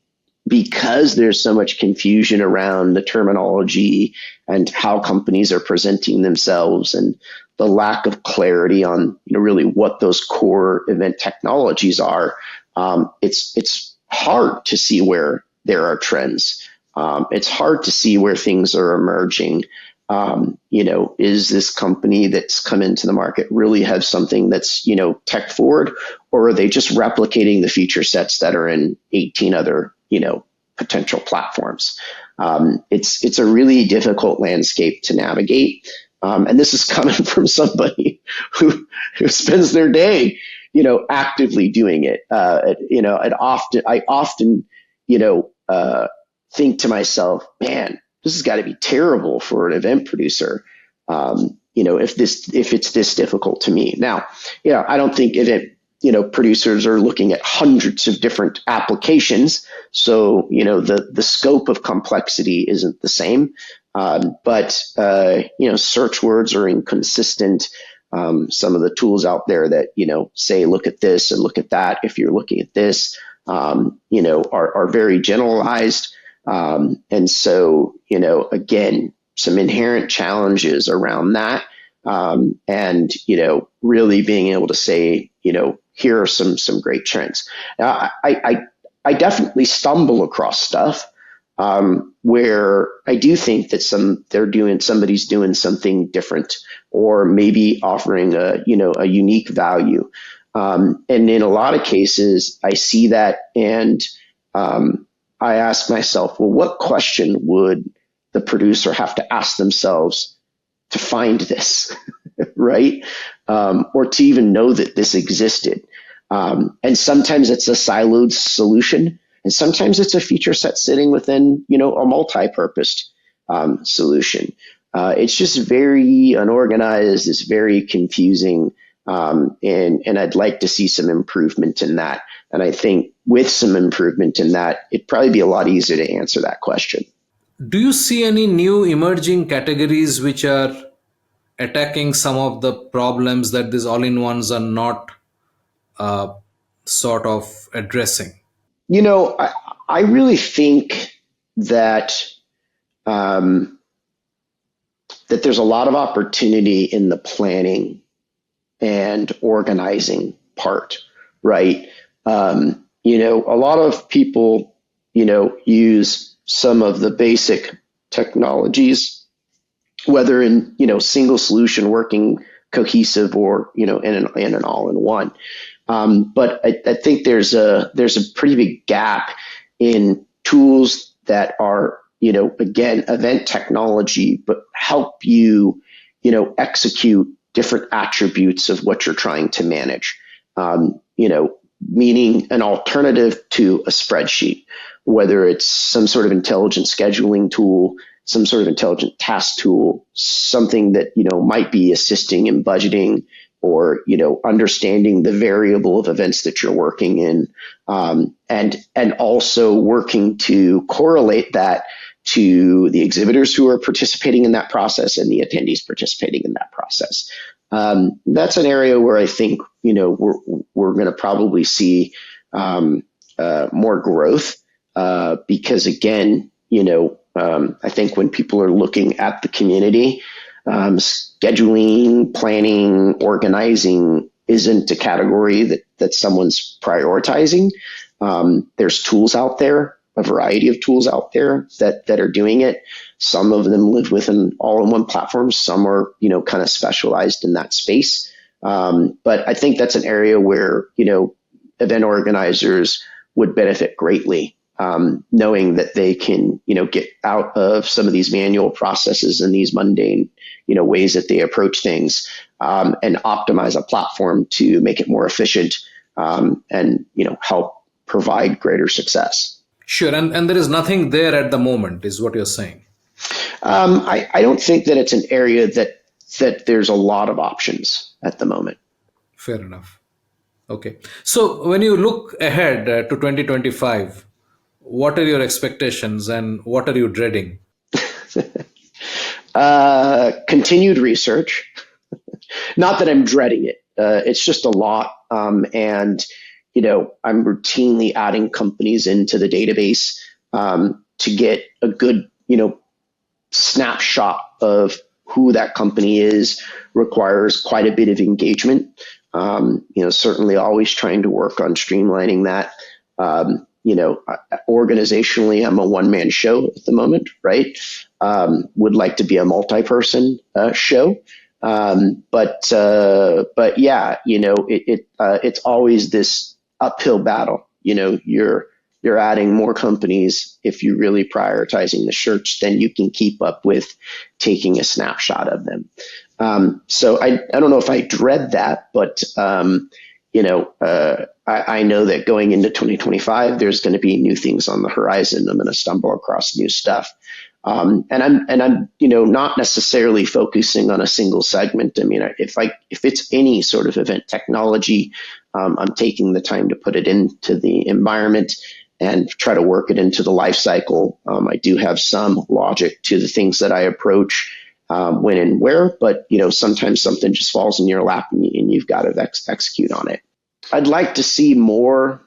because there's so much confusion around the terminology and how companies are presenting themselves, and the lack of clarity on, really what those core event technologies are, it's hard to see where there are trends. It's hard to see where things are emerging. Is this company that's come into the market really have something that's, tech forward, or are they just replicating the feature sets that are in 18 other, potential platforms? It's a really difficult landscape to navigate. And this is coming from somebody who spends their day, actively doing it. I often, think to myself, man, this has got to be terrible for an event producer, if it's this difficult to me. Now, I don't think event producers are looking at hundreds of different applications, so the scope of complexity isn't the same. But search words are inconsistent. Some of the tools out there that say look at this and look at that, if you're looking at this, are very generalized. And so, again, some inherent challenges around that. And, really being able to say, here are some great trends. Now, I definitely stumble across stuff, where I do think that somebody's doing something different, or maybe offering a unique value. And in a lot of cases, I see that, and, I ask myself, well, what question would the producer have to ask themselves to find this, right? Or to even know that this existed. And sometimes it's a siloed solution, and sometimes it's a feature set sitting within, a multi-purposed solution. It's just very unorganized. It's very confusing. And I'd like to see some improvement in that. And I think with some improvement in that, it'd probably be a lot easier to answer that question. Do you see any new emerging categories which are attacking some of the problems that these all-in-ones are not sort of addressing? I really think that that there's a lot of opportunity in the planning and organizing part, right? A lot of people, use some of the basic technologies, whether in, single solution working cohesive, or, in an all-in-one. But I think there's a pretty big gap in tools that are, again, event technology, but help you, execute different attributes of what you're trying to manage. Meaning an alternative to a spreadsheet, whether it's some sort of intelligent scheduling tool, some sort of intelligent task tool, something that, might be assisting in budgeting, or, understanding the variable of events that you're working in, and also working to correlate that to the exhibitors who are participating in that process and the attendees participating in that process. That's an area where I think, we're going to probably see more growth, because again, I think when people are looking at the community, scheduling, planning, organizing isn't a category that someone's prioritizing. There's tools out there a variety of tools out there that are doing it. Some of them live within all-in-one platforms. Some are, kind of specialized in that space. But I think that's an area where, event organizers would benefit greatly, knowing that they can, get out of some of these manual processes and these mundane, ways that they approach things, and optimize a platform to make it more efficient, and, help provide greater success. Sure. And there is nothing there at the moment, is what you're saying. I don't think that it's an area that there's a lot of options at the moment. Fair enough. Okay. So when you look ahead to 2025, what are your expectations and what are you dreading? Continued research. Not that I'm dreading it. It's just a lot. And, I'm routinely adding companies into the database, to get a good, snapshot of who that company is. Requires quite a bit of engagement. Certainly always trying to work on streamlining that. Organizationally, I'm a one-man show at the moment, right? Would like to be a multi-person show. But yeah, it's always this uphill battle. You're adding more companies. If you're really prioritizing the search, then you can keep up with taking a snapshot of them. So I don't know if I dread that, but I know that going into 2025, there's going to be new things on the horizon. I'm going to stumble across new stuff. And I'm not necessarily focusing on a single segment. I mean, if it's any sort of event technology, I'm taking the time to put it into the environment and try to work it into the life cycle. I do have some logic to the things that I approach, when and where, but sometimes something just falls in your lap and you've got to execute on it. I'd like to see more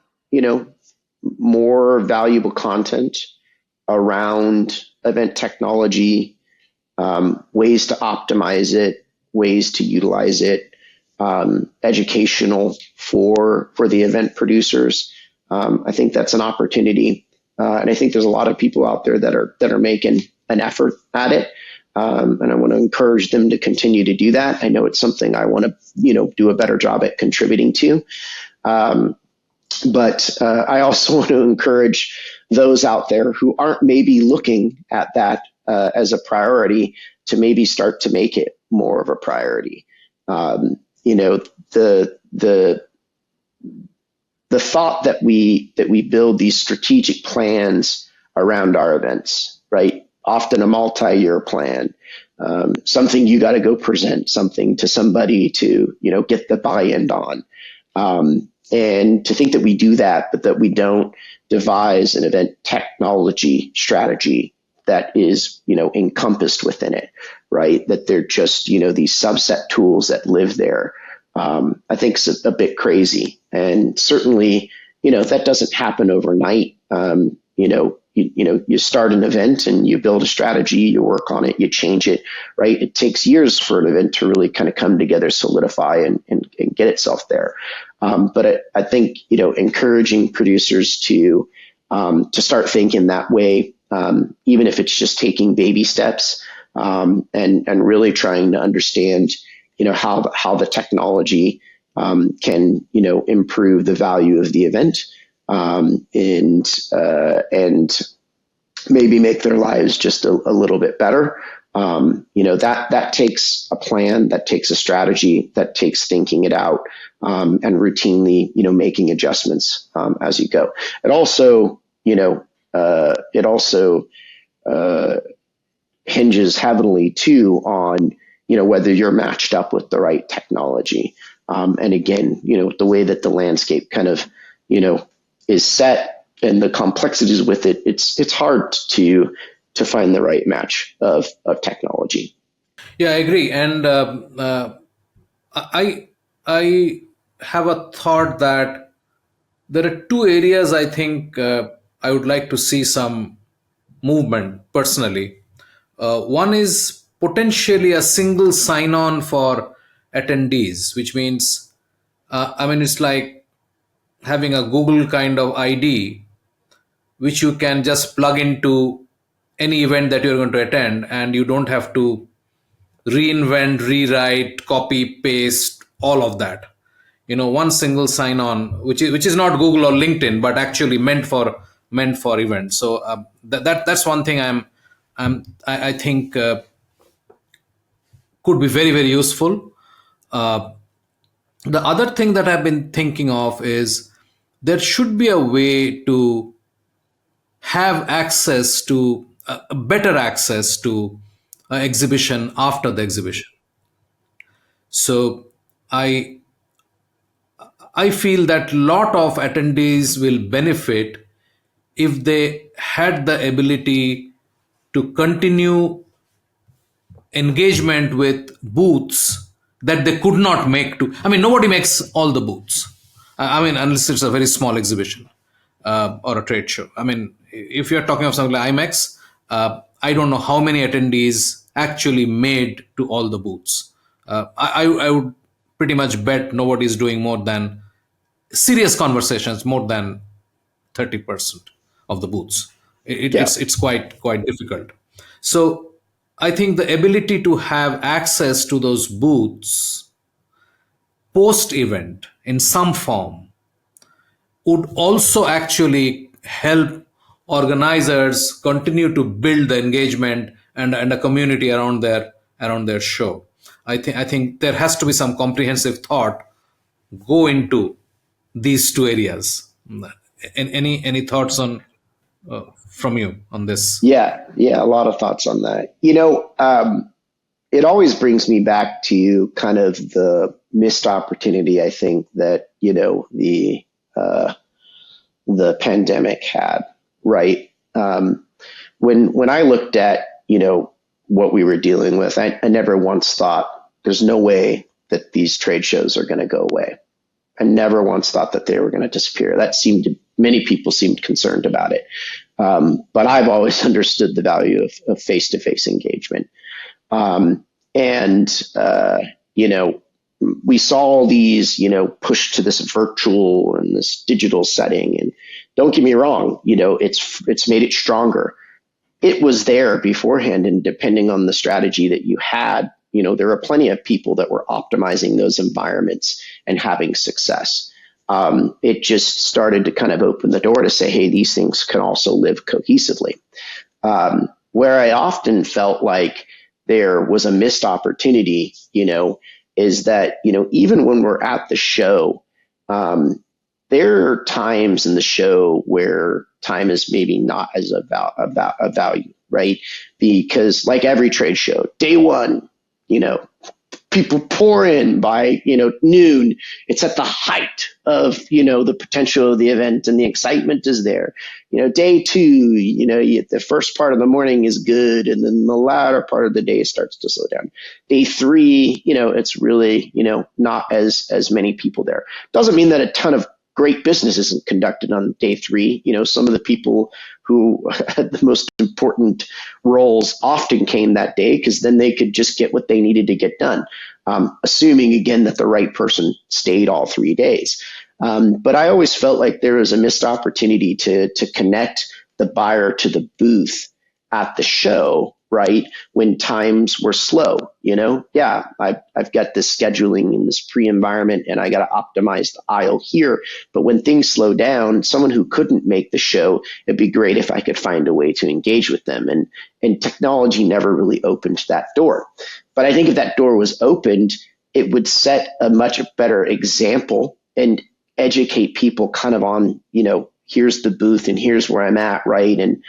valuable content around event technology, ways to optimize it, ways to utilize it, educational for the event producers. I think that's an opportunity, and I think there's a lot of people out there that are making an effort at it, and I want to encourage them to continue to do that. I know it's something I want to do a better job at contributing to. But I also want to encourage those out there who aren't maybe looking at that as a priority to maybe start to make it more of a priority. The thought that we build these strategic plans around our events, right? Often a multi-year plan, something you got to go present something to somebody to get the buy-in on. And to think that we do that, but that we don't devise an event technology strategy that is, encompassed within it, right? That they're just, these subset tools that live there. I think it's a bit crazy. And certainly, that doesn't happen overnight. You start an event and you build a strategy, you work on it, you change it, right? It takes years for an event to really kind of come together, solidify and get itself there. But I think, encouraging producers to start thinking that way, even if it's just taking baby steps, and really trying to understand, how the technology can, improve the value of the event, and maybe make their lives just a little bit better. That takes a plan, that takes a strategy, that takes thinking it out, and routinely, making adjustments as you go. It also, hinges heavily too on, whether you're matched up with the right technology. And again, the way that the landscape kind of, is set and the complexities with it, it's hard to find the right match of technology. Yeah, I agree. And I have a thought that there are two areas I think I would like to see some movement personally. One is potentially a single sign on for attendees, which means, it's like having a Google kind of ID which you can just plug into any event that you're going to attend, and you don't have to reinvent, rewrite, copy, paste, all of that. One single sign on, which is not Google or LinkedIn, but actually meant for events. So that's one thing I think could be very, very useful. Uh, the other thing that I've been thinking of is there should be a way to have access to better access to exhibition after the exhibition. So I I feel that lot of attendees will benefit if they had the ability to continue engagement with booths that they could not make to. I mean, nobody makes all the booths. I mean, unless it's a very small exhibition or a trade show. I mean, if you're talking of something like IMAX, I don't know how many attendees actually made to all the booths. I would pretty much bet nobody's doing more than serious conversations, more than 30% of the booths. Yeah. It's quite difficult. So I think the ability to have access to those booths post event in some form would also actually help organizers continue to build the engagement and a community around their show. I think there has to be some comprehensive thought go into these two areas. Any thoughts on from you on this? Yeah. Yeah. A lot of thoughts on that. It always brings me back to kind of the missed opportunity, I think, that, the pandemic had, right? When I looked at, what we were dealing with, I never once thought there's no way that these trade shows are going to go away. I never once thought that they were going to disappear. Many people seemed concerned about it. But I've always understood the value of face-to-face engagement. And, we saw all these, push to this virtual and this digital setting. And don't get me wrong, it's made it stronger. It was there beforehand, and depending on the strategy that you had, there are plenty of people that were optimizing those environments and having success. It just started to kind of open the door to say, hey, these things can also live cohesively. Where I often felt like there was a missed opportunity, is that, even when we're at the show, there are times in the show where time is maybe not as about a value, right? Because like every trade show, day one, people pour in by, noon. It's at the height of, the potential of the event, and the excitement is there. Day two, the first part of the morning is good, and then the latter part of the day starts to slow down. Day three, it's really, not as many people there. Doesn't mean that a ton of great business isn't conducted on day three. Some of the people who had the most important roles often came that day because then they could just get what they needed to get done, assuming, again, that the right person stayed all 3 days. But I always felt like there was a missed opportunity to connect the buyer to the booth at the show, right? When times were slow, yeah, I've got this scheduling in this pre-environment and I got to optimize the aisle here. But when things slow down, someone who couldn't make the show, it'd be great if I could find a way to engage with them. And technology never really opened that door. But I think if that door was opened, it would set a much better example and educate people kind of on, here's the booth and here's where I'm at, right? And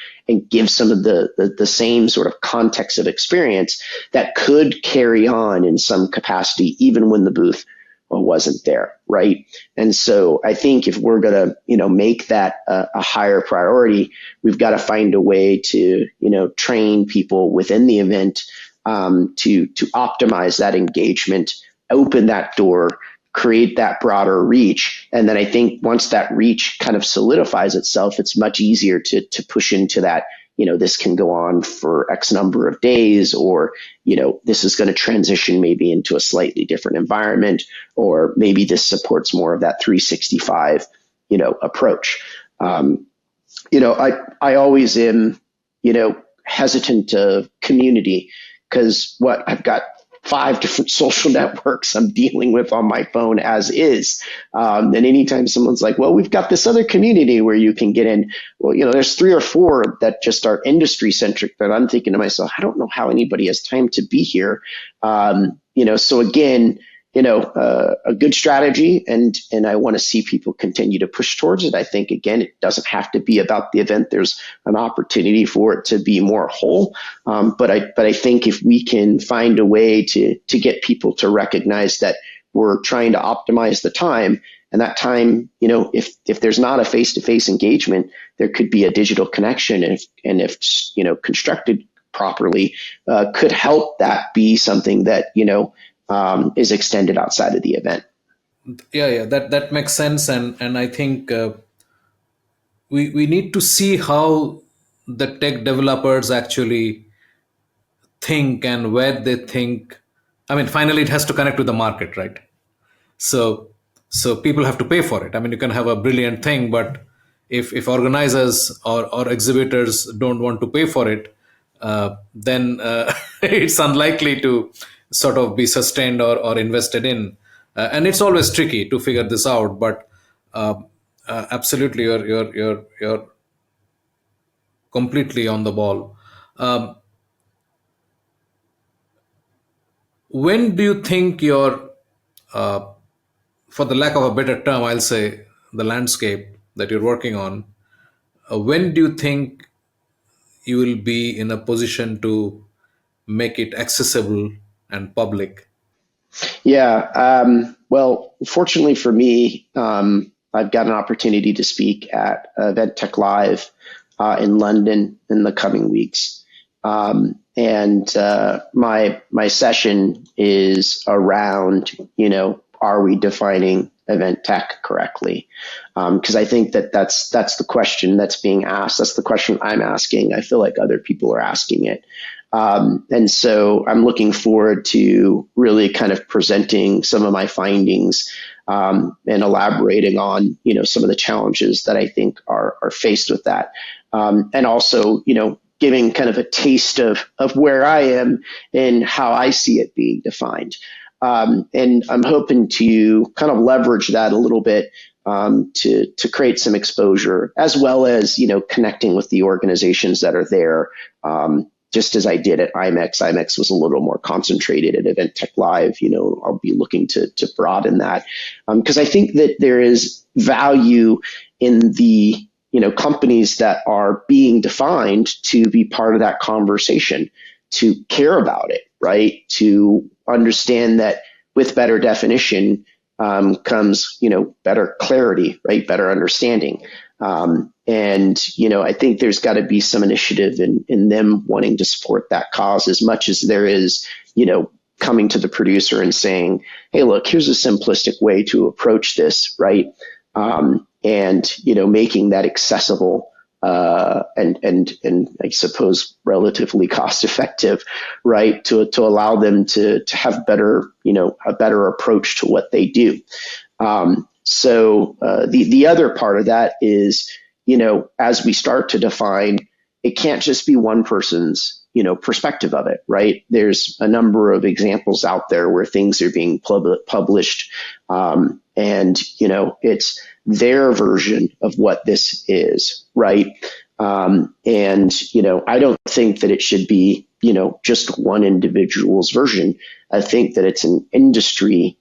give some of the same sort of context of experience that could carry on in some capacity, even when the booth wasn't there, right? And so I think if we're going to, make that a higher priority, we've got to find a way to, train people within the event to optimize that engagement, open that door, create that broader reach. And then I think once that reach kind of solidifies itself, it's much easier to push into that, this can go on for X number of days, or, this is going to transition maybe into a slightly different environment, or maybe this supports more of that 365, approach. I always am, hesitant of community because I've got five different social networks I'm dealing with on my phone as is. And anytime someone's like, well, we've got this other community where you can get in, well, there's three or four that just are industry centric that I'm thinking to myself, I don't know how anybody has time to be here. So again, a good strategy, and I want to see people continue to push towards it. I think again, it doesn't have to be about the event. There's an opportunity for it to be more whole, but I think if we can find a way to get people to recognize that we're trying to optimize the time, and that time, if there's not a face-to-face engagement, there could be a digital connection, and if constructed properly, could help that be something that is extended outside of the event. Yeah, that makes sense, and I think we need to see how the tech developers actually think and where they think. I mean, finally, it has to connect with the market, right? So people have to pay for it. I mean, you can have a brilliant thing, but if organizers or exhibitors don't want to pay for it, then it's unlikely to sort of be sustained or invested in. And it's always tricky to figure this out. But uh, absolutely, you're completely on the ball. Um, when do you think your, uh, for the lack of a better term, I'll say the landscape that you're working on, when do you think you will be in a position to make it accessible and public? Yeah. Well, fortunately for me, I've got an opportunity to speak at Event Tech Live in London in the coming weeks. And my session is around, are we defining event tech correctly? Because I think that's the question that's being asked. That's the question I'm asking. I feel like other people are asking it. And so I'm looking forward to really kind of presenting some of my findings, and elaborating on, some of the challenges that I think are faced with that. And also, giving kind of a taste of where I am and how I see it being defined. And I'm hoping to kind of leverage that a little bit, to create some exposure, as well as, connecting with the organizations that are there. Just as I did at IMEX. IMEX was a little more concentrated. At Event Tech Live, I'll be looking to broaden that, because I think that there is value in the companies that are being defined to be part of that conversation, to care about it, right? To understand that with better definition comes better clarity, right? Better understanding. And I think there's got to be some initiative in them wanting to support that cause as much as there is, coming to the producer and saying, hey, look, here's a simplistic way to approach this, right? And making that accessible, and I suppose relatively cost effective, right? To allow them to have better, a better approach to what they do. So the other part of that is, as we start to define, it can't just be one person's, perspective of it, right? There's a number of examples out there where things are being published, and it's their version of what this is, right? And I don't think that it should be just one individual's version. I think that it's an industry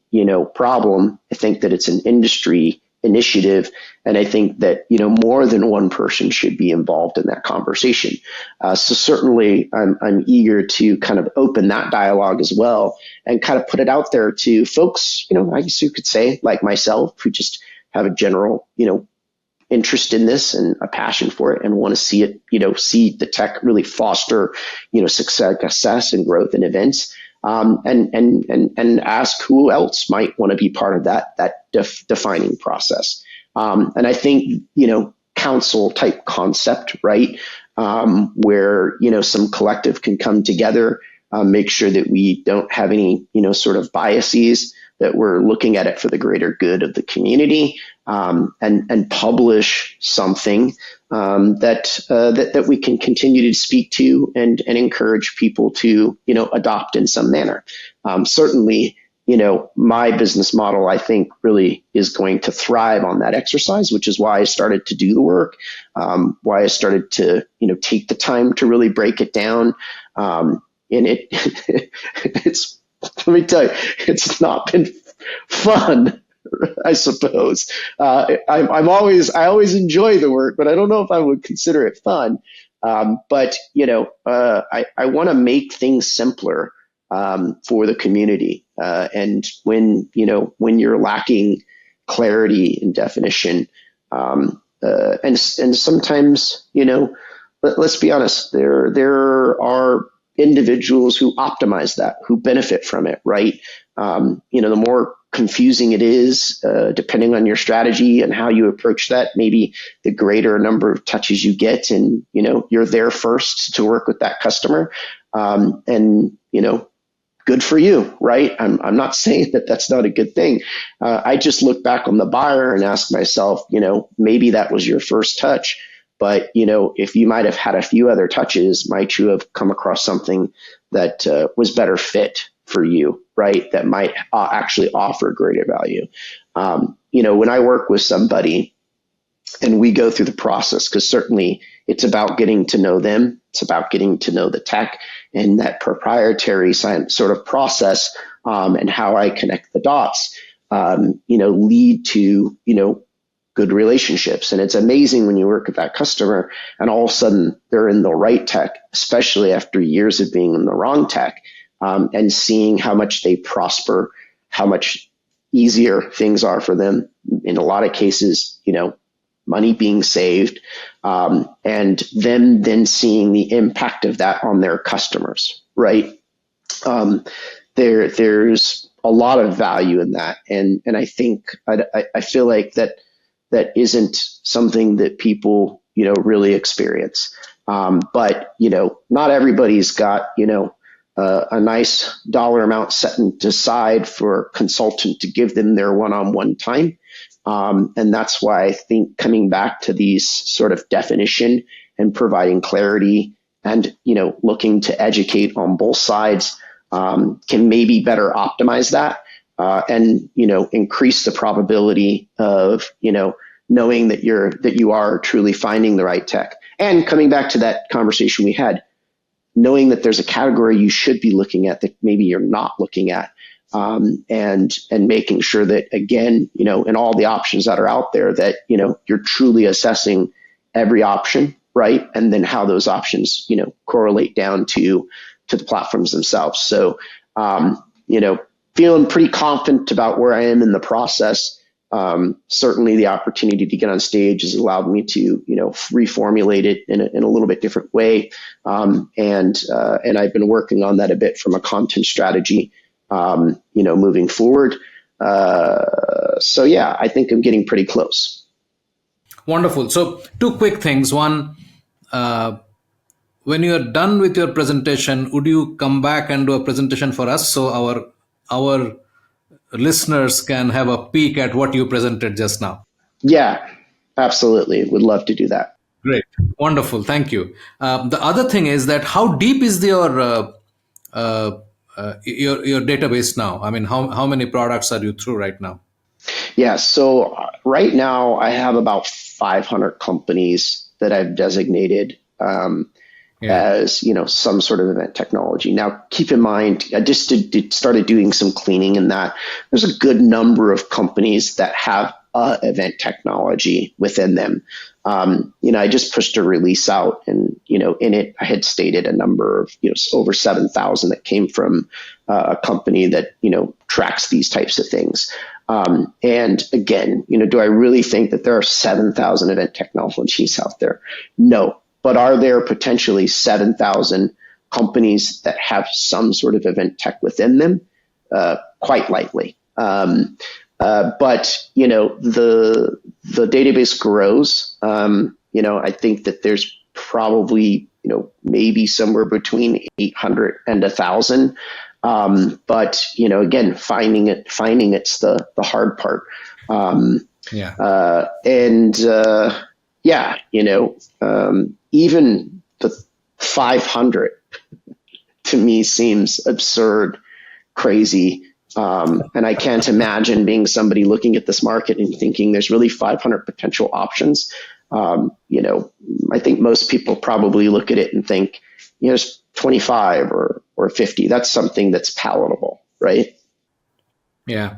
problem. I think that it's an industry initiative, and I think that more than one person should be involved in that conversation. So certainly I'm eager to kind of open that dialogue as well, and kind of put it out there to folks, I guess you could say, like myself, who just have a general interest in this and a passion for it, and want to see it, see the tech really foster, success and growth in events. And ask who else might want to be part of that defining process. And I think, council type concept, right? Where, some collective can come together, make sure that we don't have any, sort of biases, that we're looking at it for the greater good of the community, and publish something that we can continue to speak to and encourage people to, adopt in some manner. Certainly, my business model, I think, really is going to thrive on that exercise, which is why I started to do the work, why I started to, take the time to really break it down. And it's, let me tell you, it's not been fun, I suppose. I always enjoy the work, but I don't know if I would consider it fun. But I want to make things simpler for the community. And when you're lacking clarity and definition, and sometimes, let's be honest, there are individuals who optimize that, who benefit from it, right? The more confusing it is, depending on your strategy and how you approach that, maybe the greater number of touches you get, and you're there first to work with that customer, and good for you, right? I'm not saying that that's not a good thing. I just look back on the buyer and ask myself, maybe that was your first touch, but if you might have had a few other touches, might you have come across something that was better fit for you, right? That might actually offer greater value. When I work with somebody and we go through the process, because certainly it's about getting to know them, it's about getting to know the tech and that proprietary science sort of process, and how I connect the dots, lead to, good relationships. And it's amazing when you work with that customer and all of a sudden they're in the right tech, especially after years of being in the wrong tech, and seeing how much they prosper, how much easier things are for them. In a lot of cases, money being saved, and them then seeing the impact of that on their customers, right? There's a lot of value in that. And I think, I feel like that isn't something that people, really experience. But, not everybody's got, a nice dollar amount set aside for a consultant to give them their one-on-one time. And that's why I think coming back to these sort of definition and providing clarity and, looking to educate on both sides, can maybe better optimize that, and, increase the probability of, knowing that you are truly finding the right tech. And coming back to that conversation we had, knowing that there's a category you should be looking at that maybe you're not looking at, and making sure that, again, in all the options that are out there, that, you're truly assessing every option, right? And then how those options, correlate down to the platforms themselves. So, feeling pretty confident about where I am in the process. Certainly the opportunity to get on stage has allowed me to, reformulate it in a little bit different way. And I've been working on that a bit from a content strategy, moving forward. So yeah, I think I'm getting pretty close. Wonderful. So two quick things. One, when you're done with your presentation, would you come back and do a presentation for us so our listeners can have a peek at what you presented just now? Yeah, absolutely. Would love to do that. Great. Wonderful. Thank you. The other thing is that how deep is your database now? I mean, how many products are you through right now? Yeah. So right now I have about 500 companies that I've designated, as, some sort of event technology. Now, keep in mind, I just started doing some cleaning in that. There's a good number of companies that have event technology within them. I just pushed a release out, and, in it, I had stated a number of, over 7,000 that came from a company that, tracks these types of things. And again, do I really think that there are 7,000 event technologies out there? No. But are there potentially 7,000 companies that have some sort of event tech within them? Quite likely. But, the database grows. I think that there's probably, maybe somewhere between 800 and 1,000. But, again, finding it's the hard part. Yeah, even the 500 to me seems absurd, crazy. And I can't imagine being somebody looking at this market and thinking there's really 500 potential options. I think most people probably look at it and think, there's 25 or 50. That's something that's palatable, right? Yeah,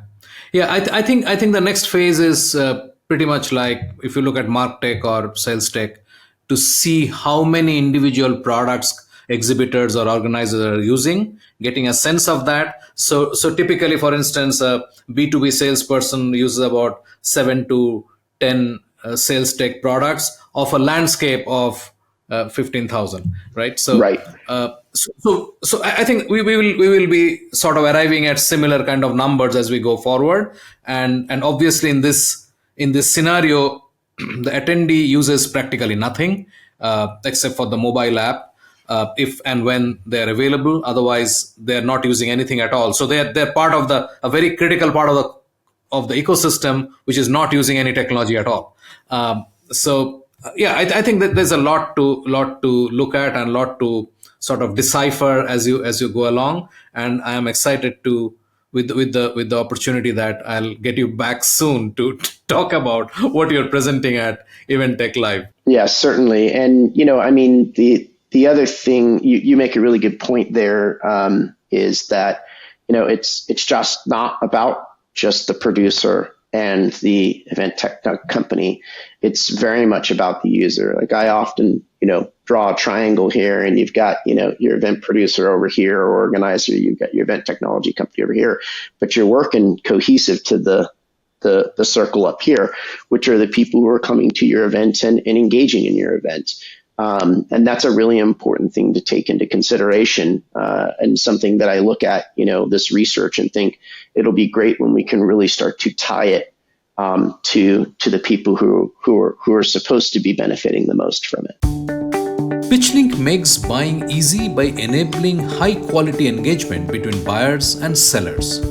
yeah. I think the next phase is pretty much like if you look at MarTech or sales tech, to see how many individual products exhibitors or organizers are using, getting a sense of that. So typically, for instance, a B2B salesperson uses about 7 to 10 sales tech products of a landscape of 15,000, right? So, Right. I think we will be sort of arriving at similar kind of numbers as we go forward, and obviously in this scenario, the attendee uses practically nothing except for the mobile app, if and when they're available. Otherwise, they're not using anything at all. So they're part of a very critical part of the ecosystem, which is not using any technology at all. I think that there's a lot to look at and a lot to sort of decipher as you go along. And I am excited to with the opportunity that I'll get you back soon to talk about what you're presenting at Event Tech Live. Yeah, certainly. And, the other thing you make a really good point there, is that, it's just not about just the producer and the event tech company. It's very much about the user. Like I often, draw a triangle here, and you've got, your event producer over here, or organizer, you've got your event technology company over here, but you're working cohesive to the circle up here, which are the people who are coming to your event and engaging in your event. And that's a really important thing to take into consideration, and something that I look at, this research and think it'll be great when we can really start to tie it to the people who are supposed to be benefiting the most from it. PitchLink makes buying easy by enabling high-quality engagement between buyers and sellers.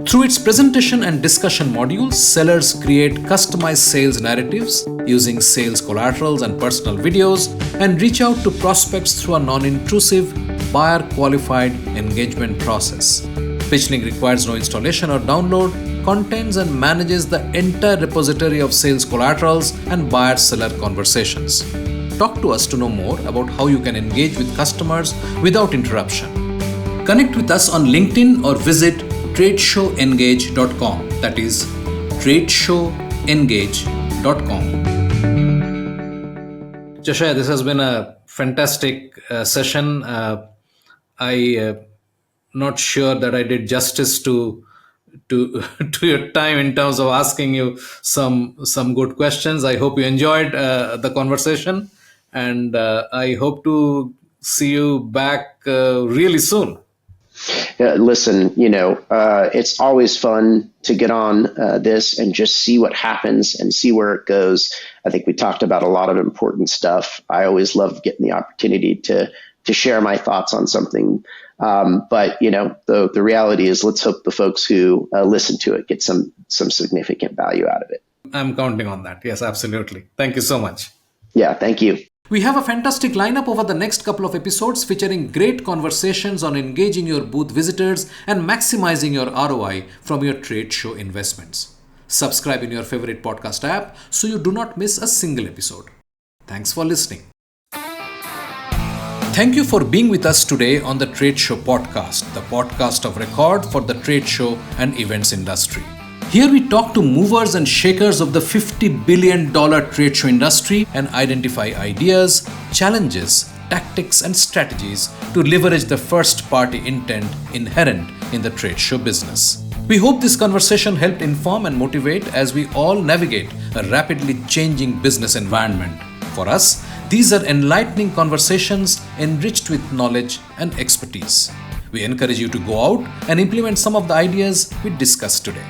Through its presentation and discussion modules, sellers create customized sales narratives using sales collaterals and personal videos, and reach out to prospects through a non-intrusive, buyer-qualified engagement process. PitchLink requires no installation or download, contains and manages the entire repository of sales collaterals and buyer-seller conversations. Talk to us to know more about how you can engage with customers without interruption. Connect with us on LinkedIn or visit tradeshowengage.com. That is tradeshowengage.com. Josiah, this has been a fantastic session. I not sure that I did justice to to your time in terms of asking you some good questions. I hope you enjoyed the conversation, and I hope to see you back really soon. Listen, it's always fun to get on this and just see what happens and see where it goes. I think we talked about a lot of important stuff. I always love getting the opportunity to share my thoughts on something. But the reality is, let's hope the folks who listen to it get some significant value out of it. I'm counting on that. Yes, absolutely. Thank you so much. Yeah, thank you. We have a fantastic lineup over the next couple of episodes featuring great conversations on engaging your booth visitors and maximizing your ROI from your trade show investments. Subscribe in your favorite podcast app so you do not miss a single episode. Thanks for listening. Thank you for being with us today on the Trade Show Podcast, the podcast of record for the trade show and events industry. Here we talk to movers and shakers of the $50 billion trade show industry and identify ideas, challenges, tactics, and strategies to leverage the first-party intent inherent in the trade show business. We hope this conversation helped inform and motivate as we all navigate a rapidly changing business environment. For us, these are enlightening conversations enriched with knowledge and expertise. We encourage you to go out and implement some of the ideas we discussed today.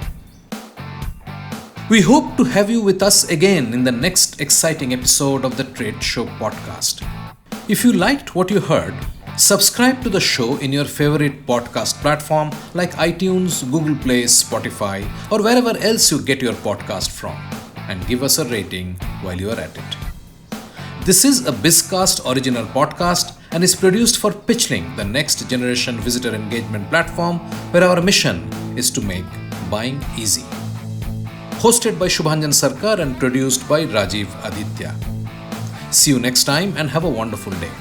We hope to have you with us again in the next exciting episode of the Trade Show Podcast. If you liked what you heard, subscribe to the show in your favorite podcast platform like iTunes, Google Play, Spotify, or wherever else you get your podcast from. and give us a rating while you are at it. This is a Bizcast original podcast and is produced for Pitchling, the next generation visitor engagement platform where our mission is to make buying easy. Hosted by Shubhanjan Sarkar and produced by Rajiv Aditya. See you next time and have a wonderful day.